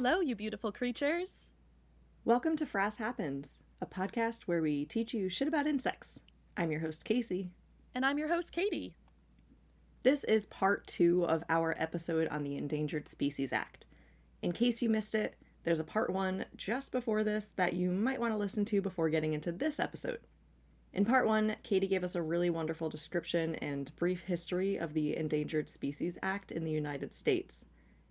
Hello, you beautiful creatures. Welcome to Frass Happens, a podcast where we teach you shit about insects. I'm your host, Casey. And I'm your host, Katie. This is part 2 of our episode on the Endangered Species Act. In case you missed it, there's a part 1 just before this that you might want to listen to before getting into this episode. In part 1, Katie gave us a really wonderful description and brief history of the Endangered Species Act in the United States.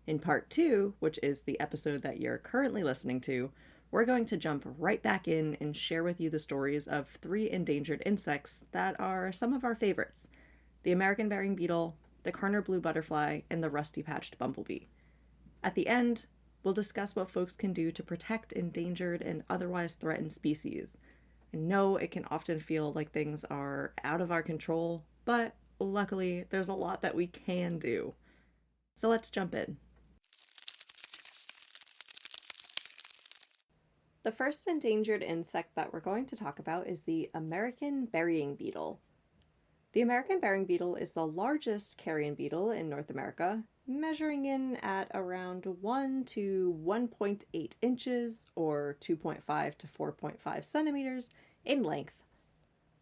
In part 2, which is the episode that you're currently listening to, we're going to jump right back in and share with you the stories of 3 endangered insects that are some of our favorites: the American Burying Beetle, the Karner Blue Butterfly, and the Rusty Patched Bumble Bee. At the end, we'll discuss what folks can do to protect endangered and otherwise threatened species. I know it can often feel like things are out of our control, but luckily there's a lot that we can do. So let's jump in. The first endangered insect that we're going to talk about is the American Burying Beetle. The American Burying Beetle is the largest carrion beetle in North America, measuring in at around 1 to 1.8 inches or 2.5 to 4.5 centimeters in length.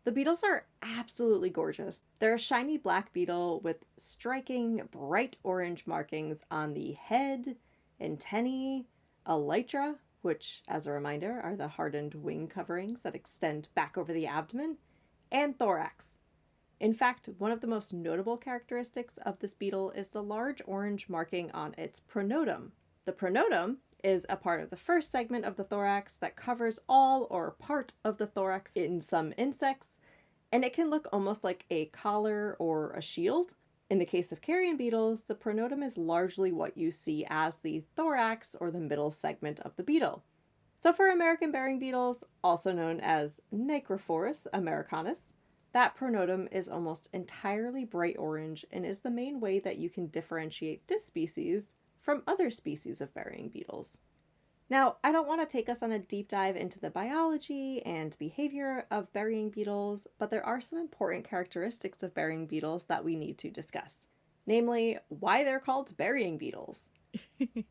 The beetles are absolutely gorgeous. They're a shiny black beetle with striking bright orange markings on the head, antennae, elytra, which, as a reminder, are the hardened wing coverings that extend back over the abdomen, and thorax. In fact, one of the most notable characteristics of this beetle is the large orange marking on its pronotum. The pronotum is a part of the first segment of the thorax that covers all or part of the thorax in some insects, and it can look almost like a collar or a shield. In the case of carrion beetles, the pronotum is largely what you see as the thorax or the middle segment of the beetle. So for American burying beetles, also known as Necrophorus americanus, that pronotum is almost entirely bright orange and is the main way that you can differentiate this species from other species of burying beetles. Now, I don't want to take us on a deep dive into the biology and behavior of burying beetles, but there are some important characteristics of burying beetles that we need to discuss. Namely, why they're called burying beetles.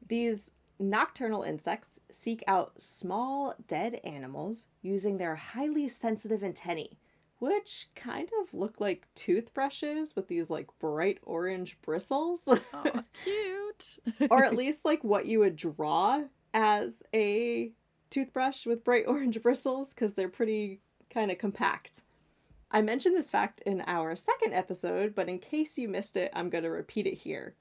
These nocturnal insects seek out small, dead animals using their highly sensitive antennae, which kind of look like toothbrushes with these bright orange bristles. Oh, cute. Or at least what you would draw as a toothbrush with bright orange bristles, because they're pretty kind of compact. I mentioned this fact in our second episode, but in case you missed it, I'm going to repeat it here.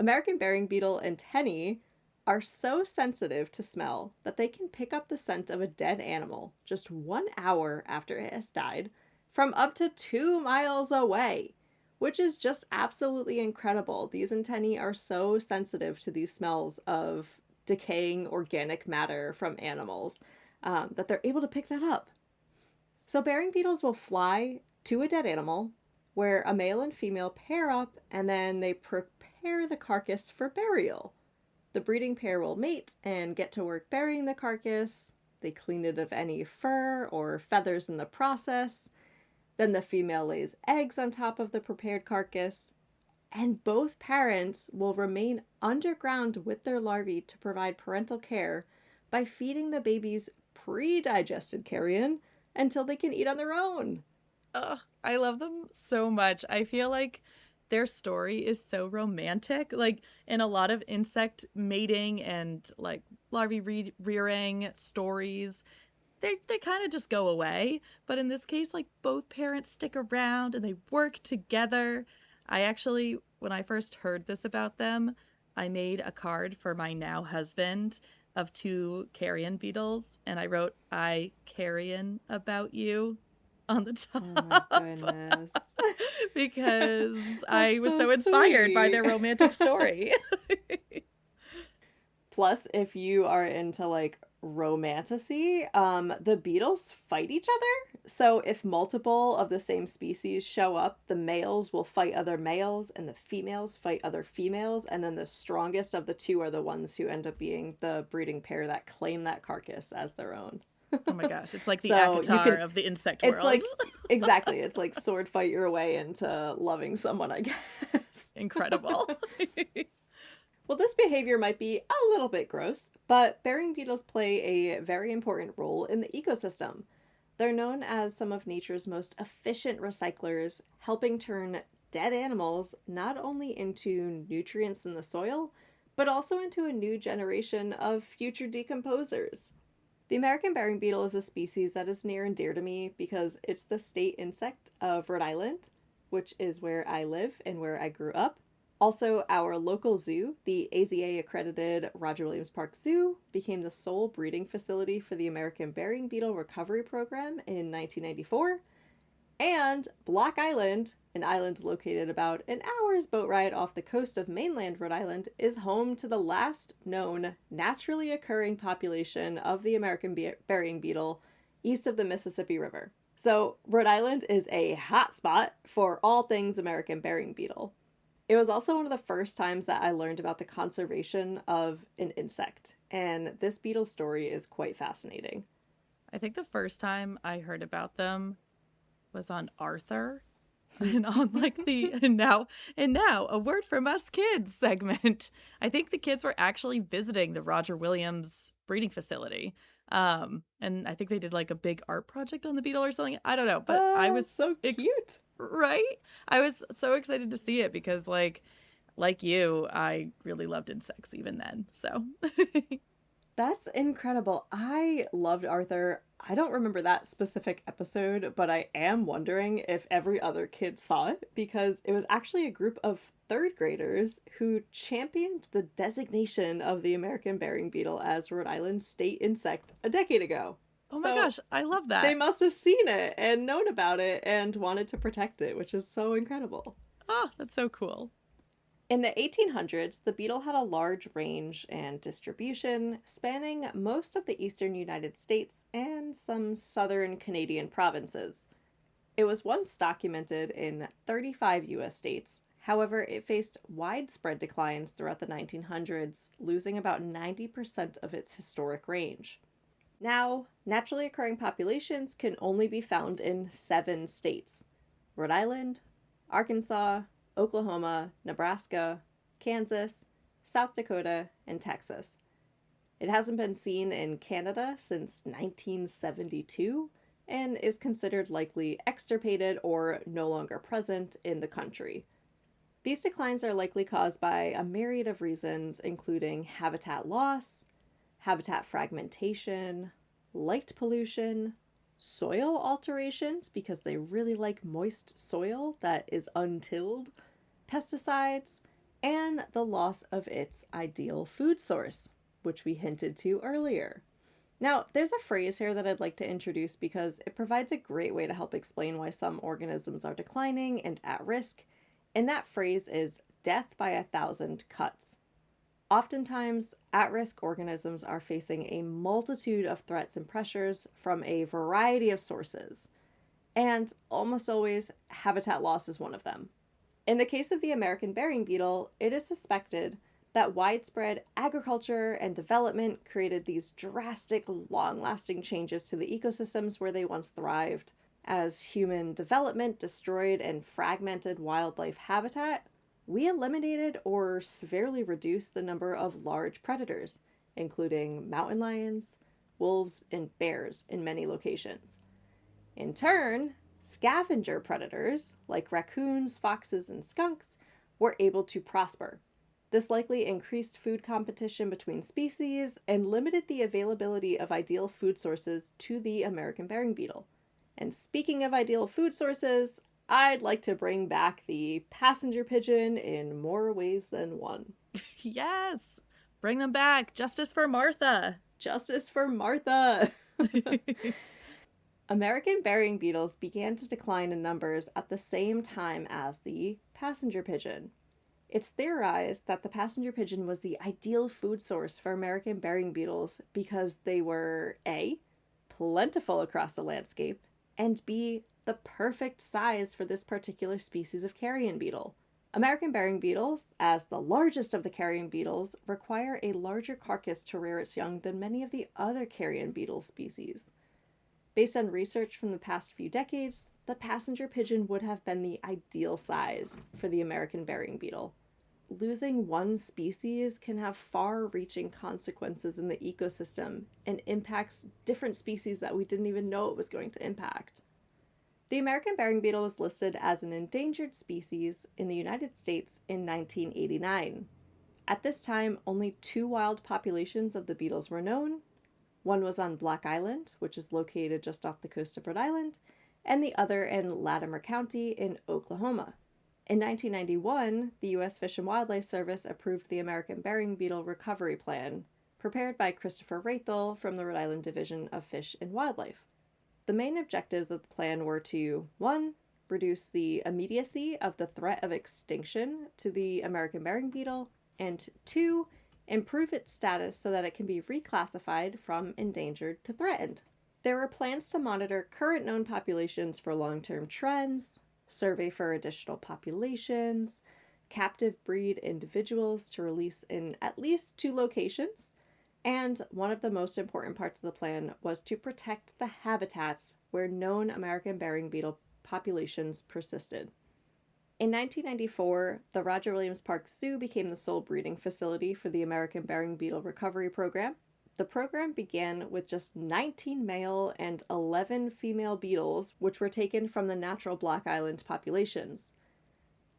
American burying beetle antennae are so sensitive to smell that they can pick up the scent of a dead animal just 1 hour after it has died from up to 2 miles away, which is just absolutely incredible. These antennae are so sensitive to these smells of decaying organic matter from animals that they're able to pick that up. So burying beetles will fly to a dead animal where a male and female pair up, and then they prepare the carcass for burial. The breeding pair will mate and get to work burying the carcass. They clean it of any fur or feathers in the process. Then the female lays eggs on top of the prepared carcass, and both parents will remain underground with their larvae to provide parental care by feeding the babies pre-digested carrion until they can eat on their own. Oh, I love them so much. I feel like their story is so romantic. In a lot of insect mating and larvae rearing stories, they kind of just go away. But in this case, both parents stick around and they work together. I actually, when I first heard this about them, I made a card for my now husband of 2 carrion beetles, and I wrote, "I carrion about you" on the top. Oh my goodness. Because I was so inspired by their romantic story. Plus, if you are into romantasy, the beetles fight each other. So if multiple of the same species show up, the males will fight other males and the females fight other females, and then the strongest of the 2 are the ones who end up being the breeding pair that claim that carcass as their own. Oh my gosh, it's like the Avatar of the insect world. Exactly, it's like sword fight your way into loving someone, I guess. Incredible. Well, this behavior might be a little bit gross, but burying beetles play a very important role in the ecosystem. They're known as some of nature's most efficient recyclers, helping turn dead animals not only into nutrients in the soil, but also into a new generation of future decomposers. The American burying beetle is a species that is near and dear to me because it's the state insect of Rhode Island, which is where I live and where I grew up. Also, our local zoo, the AZA accredited Roger Williams Park Zoo, became the sole breeding facility for the American Burying Beetle Recovery Program in 1994. And Block Island, an island located about an hour's boat ride off the coast of mainland Rhode Island, is home to the last known naturally occurring population of the American burying beetle east of the Mississippi River. So, Rhode Island is a hot spot for all things American burying beetle. It was also one of the first times that I learned about the conservation of an insect, and this beetle's story is quite fascinating. I think the first time I heard about them was on Arthur and on like the and now a word from us kids segment. I think the kids were actually visiting the Roger Williams breeding facility. And I think they did like a big art project on the beetle or something. I don't know, but I was so cute. Right? I was so excited to see it because like you, I really loved insects even then. So That's incredible. I loved Arthur. I don't remember that specific episode, but I am wondering if every other kid saw it because it was actually a group of third graders who championed the designation of the American burying beetle as Rhode Island's state insect a decade ago. oh my gosh, I love that. They must have seen it and known about it and wanted to protect it, which is so incredible. Oh, that's so cool. In the 1800s, the beetle had a large range and distribution, spanning most of the eastern United States and some southern Canadian provinces. It was once documented in 35 U.S. states. However, it faced widespread declines throughout the 1900s, losing about 90% of its historic range. Now, naturally occurring populations can only be found in 7 states: Rhode Island, Arkansas, Oklahoma, Nebraska, Kansas, South Dakota, and Texas. It hasn't been seen in Canada since 1972 and is considered likely extirpated or no longer present in the country. These declines are likely caused by a myriad of reasons, including habitat loss, habitat fragmentation, light pollution, soil alterations because they really like moist soil that is untilled, pesticides, and the loss of its ideal food source, which we hinted to earlier. Now, there's a phrase here that I'd like to introduce because it provides a great way to help explain why some organisms are declining and at risk, and that phrase is death by 1,000 cuts. Oftentimes, at-risk organisms are facing a multitude of threats and pressures from a variety of sources, and almost always, habitat loss is one of them. In the case of the American burying beetle, it is suspected that widespread agriculture and development created these drastic, long-lasting changes to the ecosystems where they once thrived. As human development destroyed and fragmented wildlife habitat, we eliminated or severely reduced the number of large predators, including mountain lions, wolves, and bears in many locations. In turn, scavenger predators, like raccoons, foxes, and skunks, were able to prosper. This likely increased food competition between species and limited the availability of ideal food sources to the American burying beetle. And speaking of ideal food sources, I'd like to bring back the passenger pigeon in more ways than one. Yes! Bring them back! Justice for Martha! Justice for Martha! American burying beetles began to decline in numbers at the same time as the passenger pigeon. It's theorized that the passenger pigeon was the ideal food source for American burying beetles because they were A, plentiful across the landscape, and B, the perfect size for this particular species of carrion beetle. American burying beetles, as the largest of the carrion beetles, require a larger carcass to rear its young than many of the other carrion beetle species. Based on research from the past few decades, the passenger pigeon would have been the ideal size for the American burying beetle. losing one species can have far-reaching consequences in the ecosystem and impacts different species that we didn't even know it was going to impact. The American burying beetle was listed as an endangered species in the United States in 1989. At this time, only 2 wild populations of the beetles were known. One was on Black Island, which is located just off the coast of Rhode Island, and the other in Latimer County in Oklahoma. In 1991, the U.S. Fish and Wildlife Service approved the American Burying Beetle Recovery Plan, prepared by Christopher Rathel from the Rhode Island Division of Fish and Wildlife. The main objectives of the plan were to, 1, reduce the immediacy of the threat of extinction to the American burying beetle, and 2, improve its status so that it can be reclassified from endangered to threatened. There were plans to monitor current known populations for long-term trends, survey for additional populations, captive breed individuals to release in at least 2 locations, and one of the most important parts of the plan was to protect the habitats where known American burying beetle populations persisted. In 1994, the Roger Williams Park Zoo became the sole breeding facility for the American Burying Beetle Recovery Program. The program began with just 19 male and 11 female beetles, which were taken from the natural Black Island populations.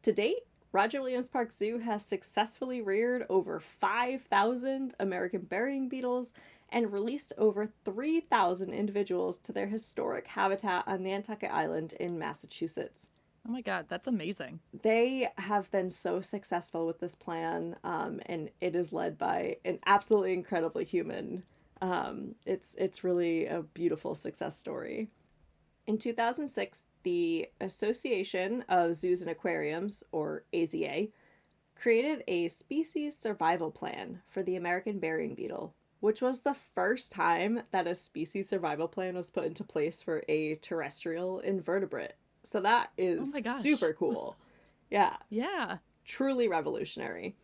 To date, Roger Williams Park Zoo has successfully reared over 5,000 American burying beetles and released over 3,000 individuals to their historic habitat on Nantucket Island in Massachusetts. Oh my God, that's amazing. They have been so successful with this plan, and it is led by an absolutely incredibly human. It's really a beautiful success story. In 2006, the Association of Zoos and Aquariums, or AZA, created a species survival plan for the American burying beetle, which was the first time that a species survival plan was put into place for a terrestrial invertebrate. So that is super cool. Yeah. Yeah. Truly revolutionary.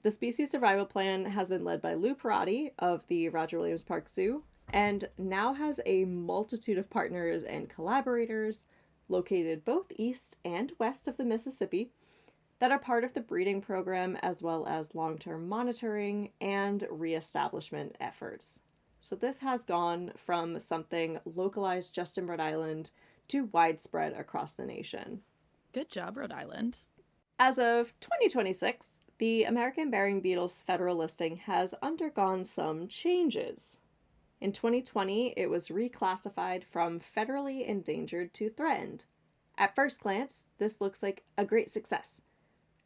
The species survival plan has been led by Lou Perotti of the Roger Williams Park Zoo and now has a multitude of partners and collaborators located both east and west of the Mississippi that are part of the breeding program as well as long-term monitoring and reestablishment efforts. So this has gone from something localized just in Rhode Island to widespread across the nation. Good job, Rhode Island. As of 2026, the American burying beetle's federal listing has undergone some changes. In 2020, it was reclassified from federally endangered to threatened. At first glance, this looks like a great success.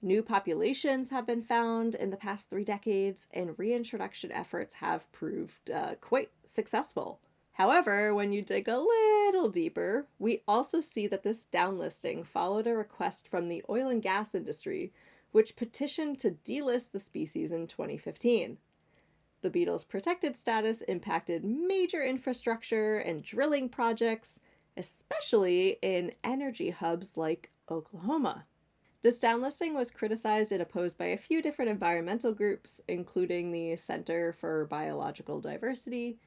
New populations have been found in the past 3 decades, and reintroduction efforts have proved quite successful. However, when you dig a little deeper, we also see that this downlisting followed a request from the oil and gas industry, which petitioned to delist the species in 2015. The beetle's protected status impacted major infrastructure and drilling projects, especially in energy hubs like Oklahoma. This downlisting was criticized and opposed by a few different environmental groups, including the Center for Biological Diversity,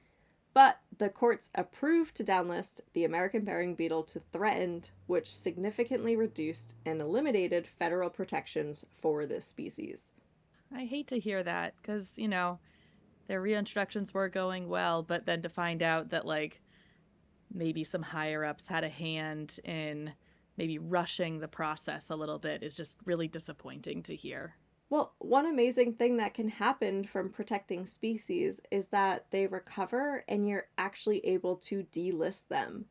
but the courts approved to downlist the American burying beetle to threatened, which significantly reduced and eliminated federal protections for this species. I hate to hear that because, their reintroductions were going well, but then to find out that, maybe some higher-ups had a hand in maybe rushing the process a little bit is just really disappointing to hear. Well, one amazing thing that can happen from protecting species is that they recover and you're actually able to delist them.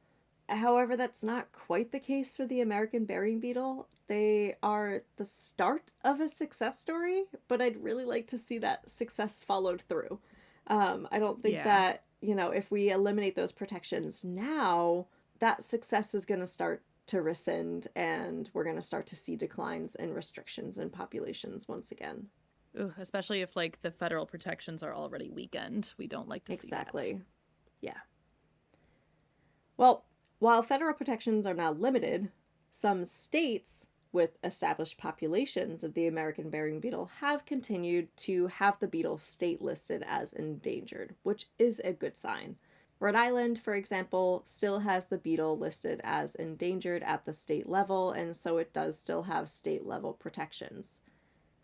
However, that's not quite the case for the American burying beetle. They are the start of a success story, but I'd really like to see that success followed through. I don't think that, if we eliminate those protections now, that success is going to start to rescind and we're going to start to see declines and restrictions in populations once again. Ooh, especially if the federal protections are already weakened. We don't like to see that. Exactly. Yeah. Well, while federal protections are now limited, some states with established populations of the American burying beetle have continued to have the beetle state listed as endangered, which is a good sign. Rhode Island, for example, still has the beetle listed as endangered at the state level, and so it does still have state level protections.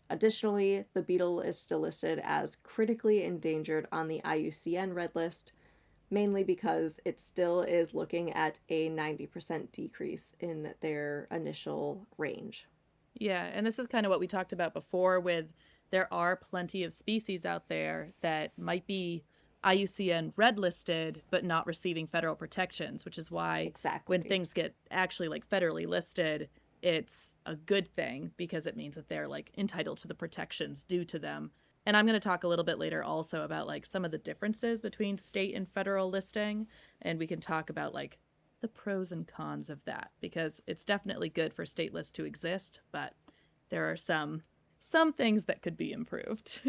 Additionally, the beetle is still listed as critically endangered on the IUCN Red List, mainly because it still is looking at a 90% decrease in their initial range. Yeah, and this is kind of what we talked about before with there are plenty of species out there that might be IUCN red listed but not receiving federal protections, which is why when Exactly. things get actually like federally listed, it's a good thing because it means that they're like entitled to the protections due to them. And I'm going to talk a little bit later also about like some of the differences between state and federal listing, and we can talk about like the pros and cons of that because it's definitely good for state lists to exist, but there are some things that could be improved.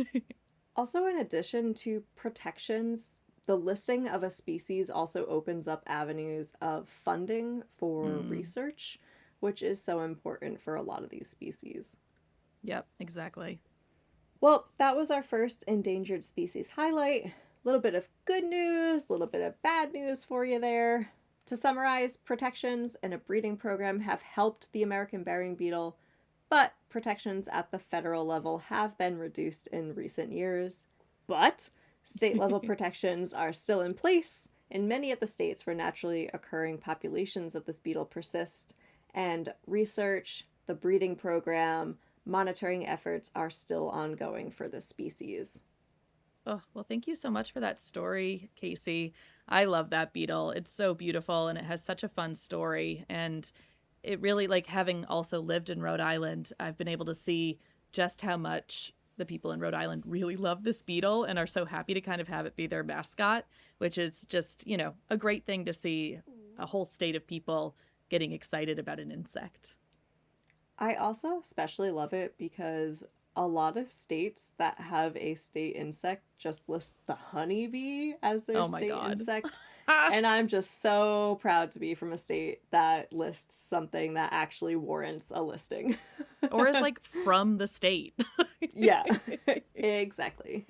Also, in addition to protections, the listing of a species also opens up avenues of funding for Mm. research, which is so important for a lot of these species. Yep, exactly. Well, that was our first endangered species highlight. A little bit of good news, a little bit of bad news for you there. To summarize, protections and a breeding program have helped the American burying beetle, but protections at the federal level have been reduced in recent years. But state level protections are still in place in many of the states where naturally occurring populations of this beetle persist, and research, the breeding program, monitoring efforts are still ongoing for this species. Oh, well, thank you so much for that story, Casey. I love that beetle. It's so beautiful and it has such a fun story. And it really, like, having also lived in Rhode Island, I've been able to see just how much the people in Rhode Island really love this beetle and are so happy to kind of have it be their mascot, which is just, a great thing to see a whole state of people getting excited about an insect. I also especially love it because a lot of states that have a state insect just list the honeybee as their Oh my state God. insect. And I'm just so proud to be from a state that lists something that actually warrants a listing. Or is like from the state. Yeah, exactly.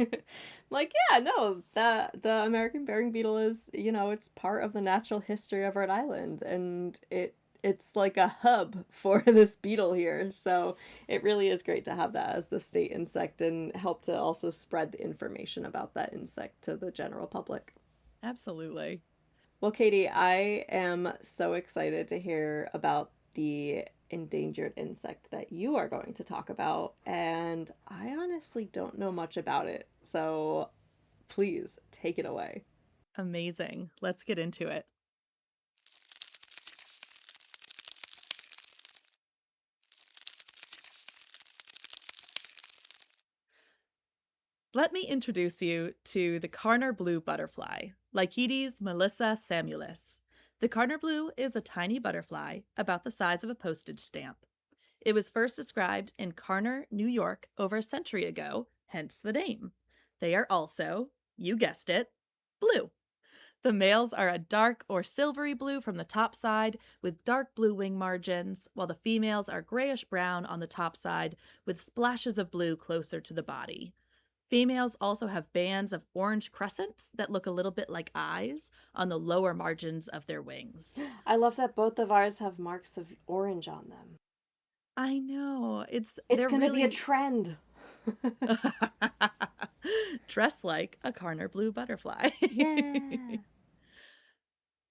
Like, yeah, no, the American burying beetle is, it's part of the natural history of Rhode Island, and it's like a hub for this beetle here. So it really is great to have that as the state insect and help to also spread the information about that insect to the general public. Absolutely. Well, Katie, I am so excited to hear about the endangered insect that you are going to talk about, and I honestly don't know much about it. So please take it away. Amazing. Let's get into it. Let me introduce you to the Karner Blue Butterfly, Lycides melissa samuelis. The Karner Blue is a tiny butterfly about the size of a postage stamp. It was first described in Karner, New York, over a century ago, hence the name. They are also, you guessed it, blue. The males are a dark or silvery blue from the top side with dark blue wing margins, while the females are grayish brown on the top side with splashes of blue closer to the body. Females also have bands of orange crescents that look a little bit like eyes on the lower margins of their wings. I love that both of ours have marks of orange on them. I know. It's They're going to be a really trend. dress like a Karner blue butterfly. Yeah.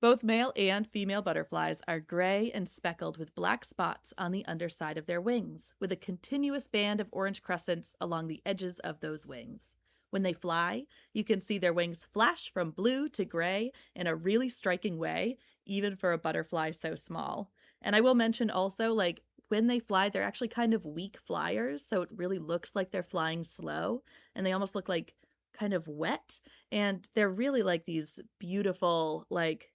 Both male and female butterflies are gray and speckled with black spots on the underside of their wings, with a continuous band of orange crescents along the edges of those wings. When they fly, you can see their wings flash from blue to gray in a really striking way, even for a butterfly so small. And I will mention also, like, when they fly, they're actually kind of weak flyers, so it really looks like they're flying slow, and they almost look like kind of wet, and they're really like these beautiful, like,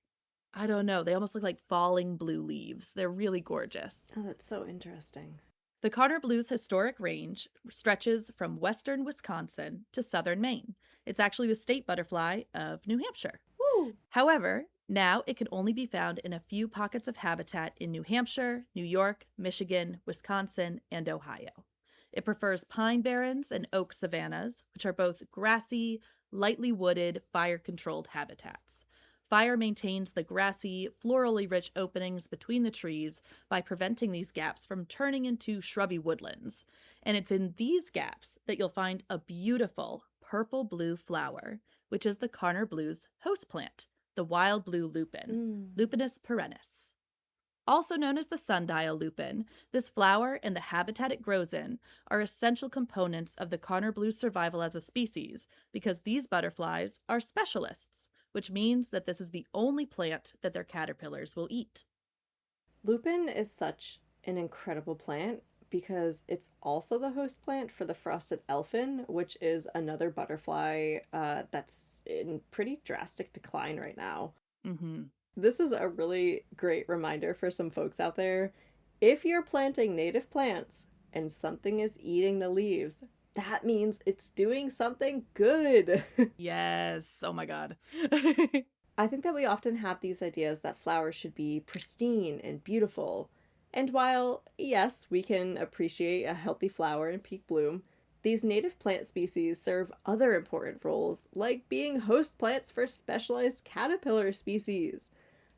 I don't know. They almost look like falling blue leaves. They're really gorgeous. Oh, that's so interesting. The Karner Blue's historic range stretches from western Wisconsin to southern Maine. It's actually the state butterfly of New Hampshire. Woo! However, now it can only be found in a few pockets of habitat in New Hampshire, New York, Michigan, Wisconsin, and Ohio. It prefers pine barrens and oak savannas, which are both grassy, lightly wooded, fire-controlled habitats. Fire maintains the grassy, florally rich openings between the trees by preventing these gaps from turning into shrubby woodlands. And it's in these gaps that you'll find a beautiful purple-blue flower, which is the Karner Blue's host plant, the wild blue lupin, Lupinus perennis. Also known as the sundial lupin, this flower and the habitat it grows in are essential components of the Karner Blue's survival as a species because these butterflies are specialists, which means that this is the only plant that their caterpillars will eat. Lupin is such an incredible plant because it's also the host plant for the frosted elfin, which is another butterfly that's in pretty drastic decline right now. Mm-hmm. This is a really great reminder for some folks out there. If you're planting native plants and something is eating the leaves, that means it's doing something good. Yes. Oh my God. I think that we often have these ideas that flowers should be pristine and beautiful. And while, yes, we can appreciate a healthy flower in peak bloom, these native plant species serve other important roles, like being host plants for specialized caterpillar species.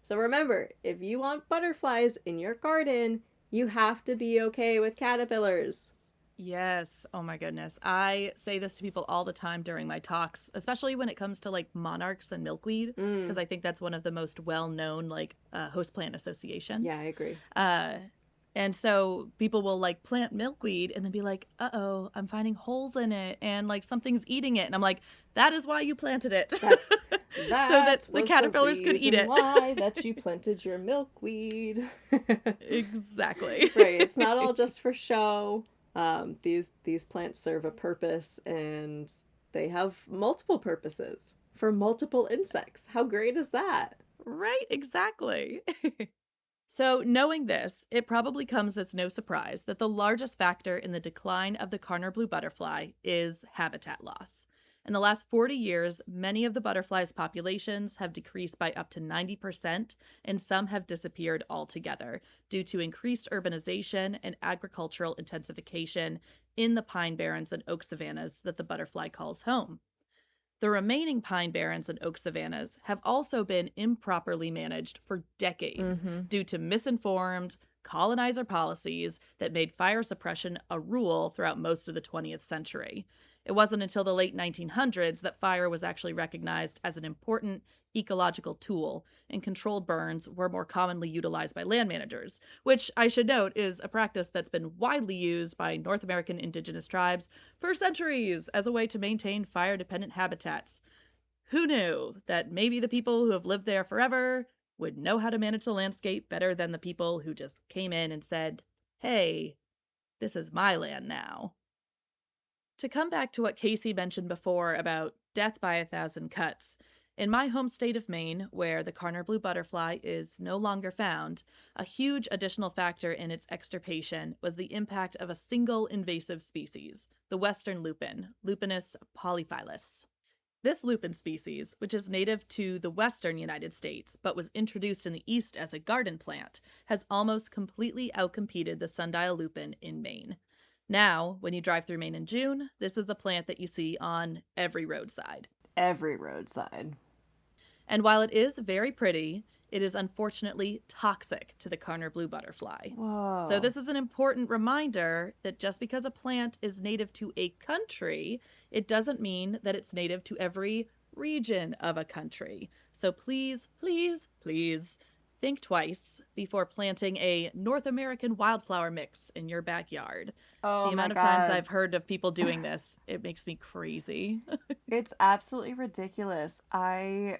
So remember, if you want butterflies in your garden, you have to be okay with caterpillars. Yes. Oh my goodness. I say this to people all the time during my talks, especially when it comes to like monarchs and milkweed, because I think that's one of the most well-known like host plant associations. Yeah, I agree. And so people will like plant milkweed and then be like, uh-oh, I'm finding holes in it and like something's eating it. And I'm like, that is why you planted it. That so that the caterpillars could eat it. Why that you planted your milkweed. Exactly. Right. It's not all just for show. These plants serve a purpose and they have multiple purposes for multiple insects. How great is that? Right, exactly. So knowing this, it probably comes as no surprise that the largest factor in the decline of the Karner blue butterfly is habitat loss. In the last 40 years, many of the butterfly's populations have decreased by up to 90%, and some have disappeared altogether due to increased urbanization and agricultural intensification in the pine barrens and oak savannas that the butterfly calls home. The remaining pine barrens and oak savannas have also been improperly managed for decades due to misinformed colonizer policies that made fire suppression a rule throughout most of the 20th century. It wasn't until the late 1900s that fire was actually recognized as an important ecological tool, and controlled burns were more commonly utilized by land managers, which I should note is a practice that's been widely used by North American indigenous tribes for centuries as a way to maintain fire-dependent habitats. Who knew that maybe the people who have lived there forever would know how to manage the landscape better than the people who just came in and said, hey, this is my land now. To come back to what Casey mentioned before about death by 1,000 cuts, in my home state of Maine, where the Karner blue butterfly is no longer found, a huge additional factor in its extirpation was the impact of a single invasive species, the western lupin, Lupinus polyphyllus. This lupin species, which is native to the western United States but was introduced in the east as a garden plant, has almost completely outcompeted the sundial lupin in Maine. Now, when you drive through Maine in June, this is the plant that you see on every roadside. Every roadside. And while it is very pretty, it is unfortunately toxic to the Karner blue butterfly. Whoa. So this is an important reminder that just because a plant is native to a country, it doesn't mean that it's native to every region of a country. So please, please, please think twice before planting a North American wildflower mix in your backyard. Oh, the amount of times I've heard of people doing this, it makes me crazy. It's absolutely ridiculous. I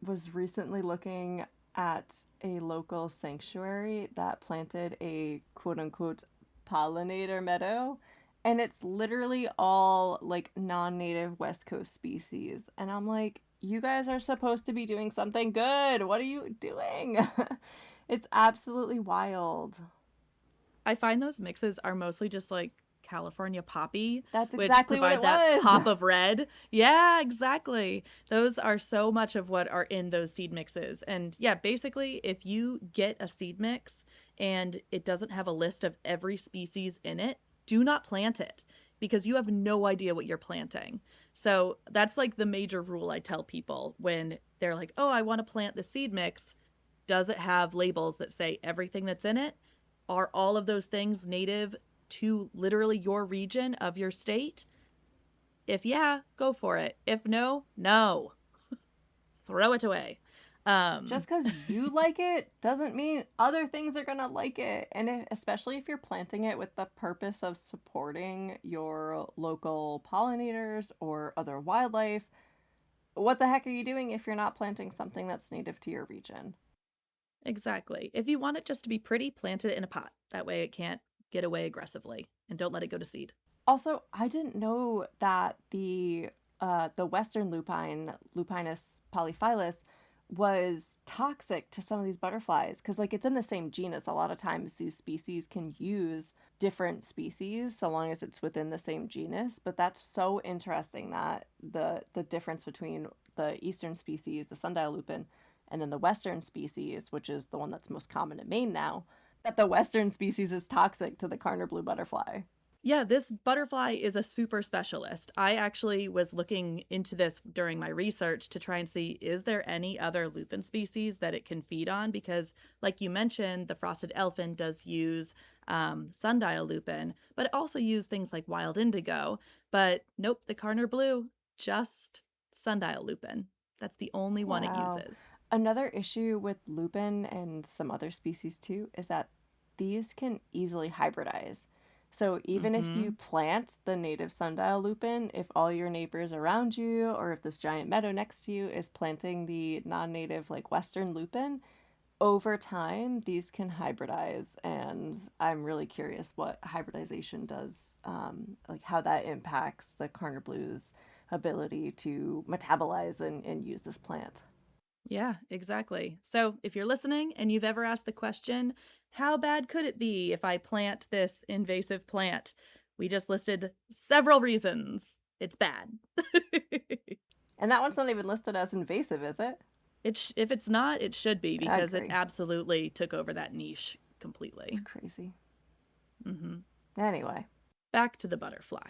was recently looking at a local sanctuary that planted a quote-unquote pollinator meadow, and it's literally all like non-native West Coast species. And I'm like, you guys are supposed to be doing something good. What are you doing? It's absolutely wild. I find those mixes are mostly just like California poppy. That's exactly what it that was. Pop of red. Yeah, exactly. Those are so much of what are in those seed mixes. And yeah, basically, if you get a seed mix and it doesn't have a list of every species in it, do not plant it. because you have no idea what you're planting. So that's like the major rule I tell people when they're like, oh, I want to plant the seed mix. Does it have labels that say everything that's in it? Are all of those things native to literally your region of your state? If yeah, go for it. If no, no. Throw it away. Just because you like it doesn't mean other things are going to like it. And especially if you're planting it with the purpose of supporting your local pollinators or other wildlife, what the heck are you doing if you're not planting something that's native to your region? Exactly. If you want it just to be pretty, plant it in a pot. That way it can't get away aggressively, and don't let it go to seed. Also, I didn't know that the western lupine, Lupinus polyphilus, was toxic to some of these butterflies because, like, it's in the same genus. A lot of times these species can use different species so long as it's within the same genus. But that's so interesting that the difference between the eastern species, the sundial lupin, and then the western species, which is the one that's most common in Maine now, that the western species is toxic to the Karner blue butterfly. Yeah, this butterfly is a super specialist. I actually was looking into this during my research to try and see, is there any other lupin species that it can feed on? Because like you mentioned, the frosted elfin does use sundial lupin, but it also uses things like wild indigo. But nope, the Karner blue, just sundial lupin. That's the only one it Wow. uses. Another issue with lupin and some other species too is that these can easily hybridize. So even if you Mm-hmm. plant the native sundial lupin, if all your neighbors around you or if this giant meadow next to you is planting the non-native like western lupin, over time these can hybridize. And I'm really curious what hybridization does, like how that impacts the Karner blue's ability to metabolize and use this plant. Yeah, exactly. So if you're listening and you've ever asked the question, how bad could it be if I plant this invasive plant? We just listed several reasons it's bad. And that one's not even listed as invasive, is it? If it's not, it should be I because it agree. absolutely took over that niche It's completely. crazy. Hmm. Anyway. Back to the butterfly.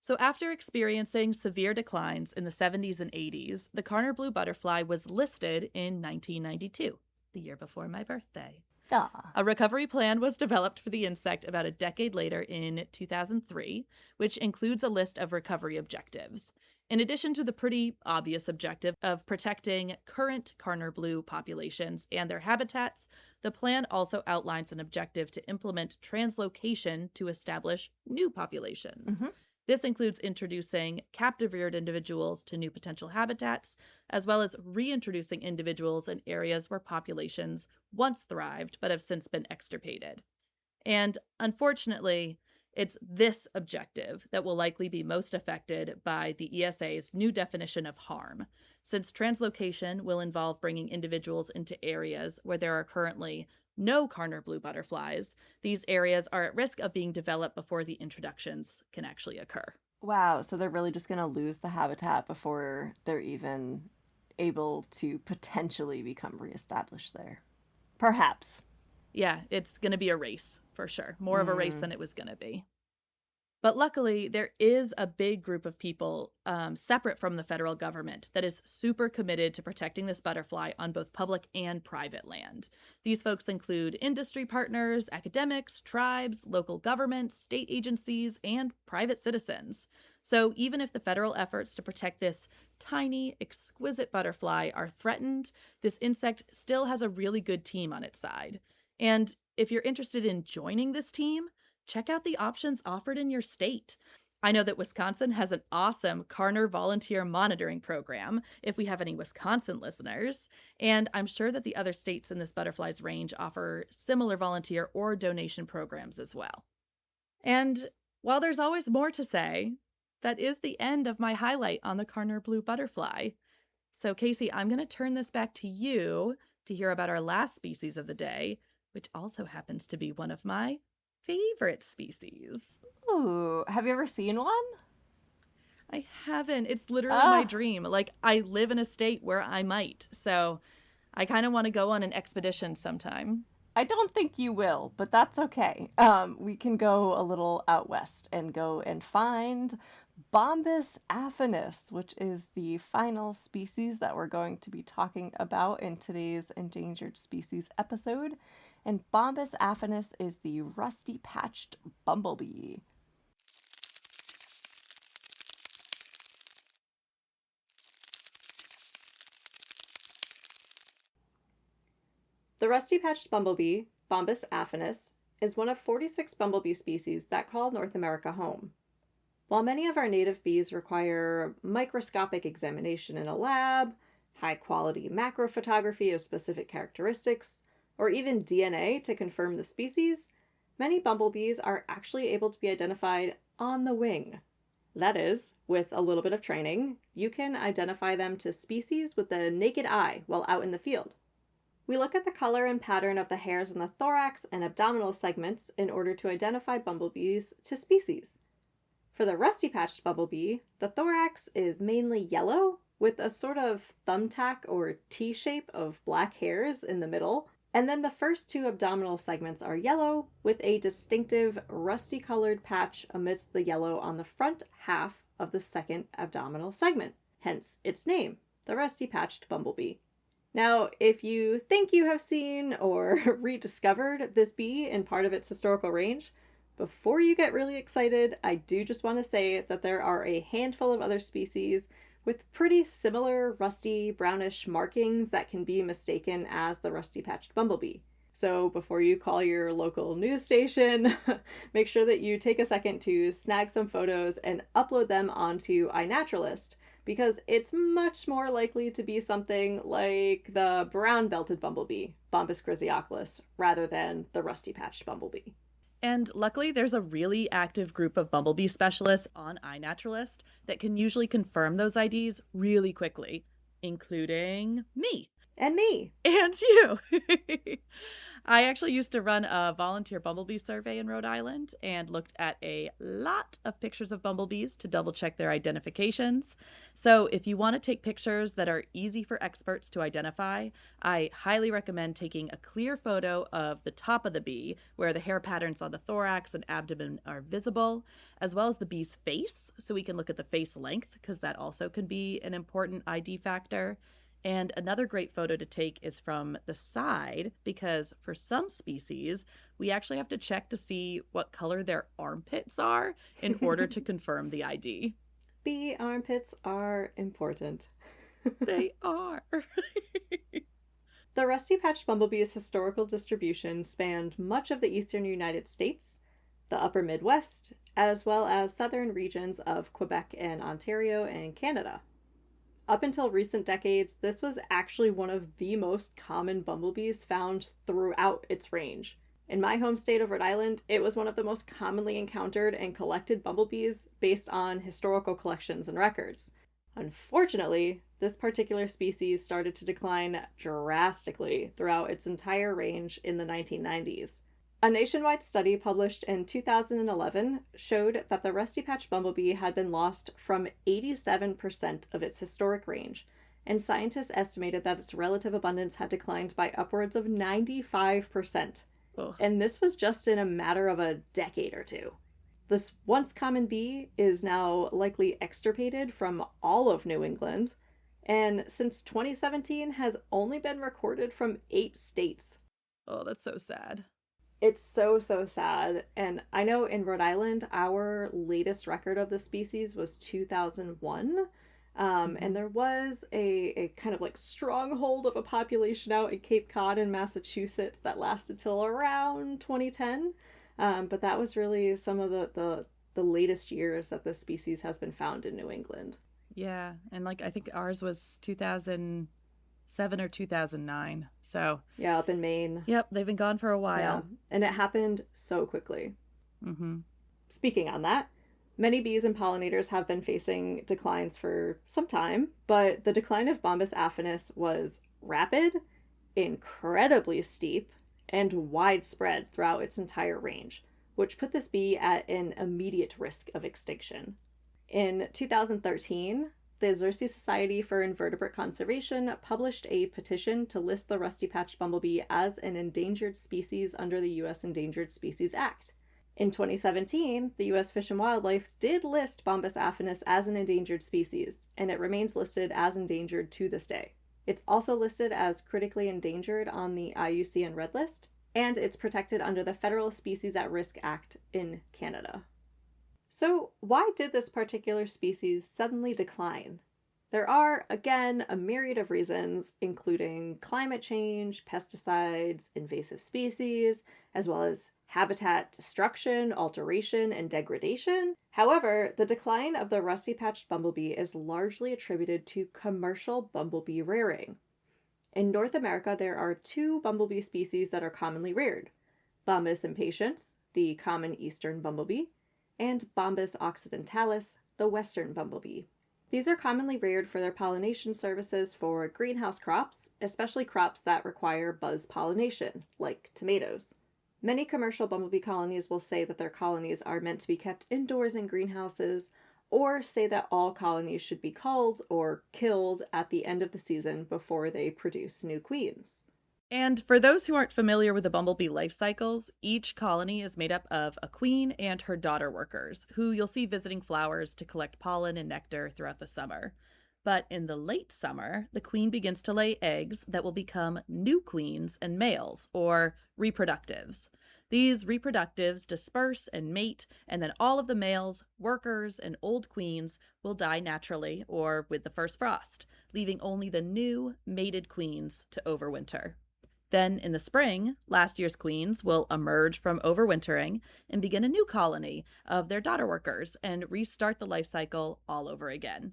So, after experiencing severe declines in the 70s and 80s, the Karner Blue Butterfly was listed in 1992, the year before my birthday. Ah. A recovery plan was developed for the insect about a decade later in 2003, which includes a list of recovery objectives. In addition to the pretty obvious objective of protecting current Karner blue populations and their habitats, the plan also outlines an objective to implement translocation to establish new populations. Mm-hmm. This includes introducing captive reared individuals to new potential habitats, as well as reintroducing individuals in areas where populations once thrived but have since been extirpated. And unfortunately, it's this objective that will likely be most affected by the ESA's new definition of harm, since translocation will involve bringing individuals into areas where there are currently no Karner blue butterflies. These areas are at risk of being developed before the introductions can actually occur. Wow, so they're really just going to lose the habitat before they're even able to potentially become reestablished there. Perhaps. Yeah, it's going to be a race for sure. More of a race Mm. than it was going to be. But luckily, there is a big group of people separate from the federal government that is super committed to protecting this butterfly on both public and private land. These folks include industry partners, academics, tribes, local governments, state agencies, and private citizens. So even if the federal efforts to protect this tiny, exquisite butterfly are threatened, this insect still has a really good team on its side. And if you're interested in joining this team, check out the options offered in your state. I know that Wisconsin has an awesome Karner volunteer monitoring program, if we have any Wisconsin listeners, and I'm sure that the other states in this butterfly's range offer similar volunteer or donation programs as well. And while there's always more to say, that is the end of my highlight on the Karner blue butterfly. So Casey, I'm going to turn this back to you to hear about our last species of the day, which also happens to be one of my favorite species. Ooh, have you ever seen one? I haven't. It's literally my Ah, dream. Like, I live in a state where I might. So I kind of want to go on an expedition sometime. I don't think you will, but that's okay. We can go a little out west and go and find Bombus affinis, which is the final species that we're going to be talking about in today's endangered species episode. And Bombus affinis is the Rusty Patched Bumble Bee. The Rusty Patched Bumblebee, Bombus affinis, is one of 46 bumblebee species that call North America home. While many of our native bees require microscopic examination in a lab, high-quality macro photography of specific characteristics, or even DNA to confirm the species, many bumblebees are actually able to be identified on the wing. That is, with a little bit of training, you can identify them to species with the naked eye while out in the field. We look at the color and pattern of the hairs in the thorax and abdominal segments in order to identify bumblebees to species. For the Rusty Patched Bumblebee, the thorax is mainly yellow, with a sort of thumbtack or T-shape of black hairs in the middle, and then the first two abdominal segments are yellow, with a distinctive rusty-colored patch amidst the yellow on the front half of the second abdominal segment, hence its name, the Rusty Patched Bumblebee. Now, if you think you have seen or rediscovered this bee in part of its historical range, before you get really excited, I do just want to say that there are a handful of other species with pretty similar rusty brownish markings that can be mistaken as the Rusty Patched Bumblebee. So before you call your local news station, make sure that you take a second to snag some photos and upload them onto iNaturalist, because it's much more likely to be something like the brown-belted bumblebee, Bombus griseoculus, rather than the Rusty Patched Bumblebee. And luckily, there's a really active group of bumblebee specialists on iNaturalist that can usually confirm those IDs really quickly, including me. And me. And you. I actually used to run a volunteer bumblebee survey in Rhode Island and looked at a lot of pictures of bumblebees to double check their identifications. So if you want to take pictures that are easy for experts to identify, I highly recommend taking a clear photo of the top of the bee, where the hair patterns on the thorax and abdomen are visible, as well as the bee's face, so we can look at the face length, because that also can be an important ID factor. And another great photo to take is from the side, because for some species, we actually have to check to see what color their armpits are in order to confirm the ID. Bee armpits are important. They are. The Rusty Patched Bumblebee's historical distribution spanned much of the eastern United States, the upper Midwest, as well as southern regions of Quebec and Ontario and Canada. Up until recent decades, this was actually one of the most common bumblebees found throughout its range. In my home state of Rhode Island, it was one of the most commonly encountered and collected bumblebees based on historical collections and records. Unfortunately, this particular species started to decline drastically throughout its entire range in the 1990s. A nationwide study published in 2011 showed that the Rusty Patched Bumblebee had been lost from 87% of its historic range, and scientists estimated that its relative abundance had declined by upwards of 95%. Ugh. And this was just in a matter of a decade or two. This once common bee is now likely extirpated from all of New England, and since 2017 has only been recorded from 8 states. Oh, that's so sad. It's so sad. And I know in Rhode Island, our latest record of the species was 2001. And there was a kind of like stronghold of a population out in Cape Cod in Massachusetts that lasted till around 2010. But that was really some of the latest years that this species has been found in New England. Yeah. And like, I think ours was 2007 or 2009. So yeah, up in Maine. Yep, they've been gone for a while. Yeah. And it happened so quickly. Mm-hmm. Speaking on that, many bees and pollinators have been facing declines for some time, but the decline of Bombus affinis was rapid, incredibly steep, and widespread throughout its entire range, which put this bee at an immediate risk of extinction. In 2013, the Xerces Society for Invertebrate Conservation published a petition to list the Rusty Patched Bumble Bee as an endangered species under the U.S. Endangered Species Act. In 2017, the U.S. Fish and Wildlife did list Bombus affinis as an endangered species, and it remains listed as endangered to this day. It's also listed as critically endangered on the IUCN Red List, and it's protected under the Federal Species at Risk Act in Canada. So, why did this particular species suddenly decline? There are, again, a myriad of reasons, including climate change, pesticides, invasive species, as well as habitat destruction, alteration, and degradation. However, the decline of the Rusty Patched Bumblebee is largely attributed to commercial bumblebee rearing. In North America, there are 2 bumblebee species that are commonly reared: Bombus impatiens, the common eastern bumblebee, and Bombus occidentalis, the western bumblebee. These are commonly reared for their pollination services for greenhouse crops, especially crops that require buzz pollination, like tomatoes. Many commercial bumblebee colonies will say that their colonies are meant to be kept indoors in greenhouses, or say that all colonies should be culled or killed at the end of the season before they produce new queens. And for those who aren't familiar with the bumblebee life cycles, each colony is made up of a queen and her daughter workers, who you'll see visiting flowers to collect pollen and nectar throughout the summer. But in the late summer, the queen begins to lay eggs that will become new queens and males, or reproductives. These reproductives disperse and mate, and then all of the males, workers, and old queens will die naturally or with the first frost, leaving only the new, mated queens to overwinter. Then in the spring, last year's queens will emerge from overwintering and begin a new colony of their daughter workers and restart the life cycle all over again.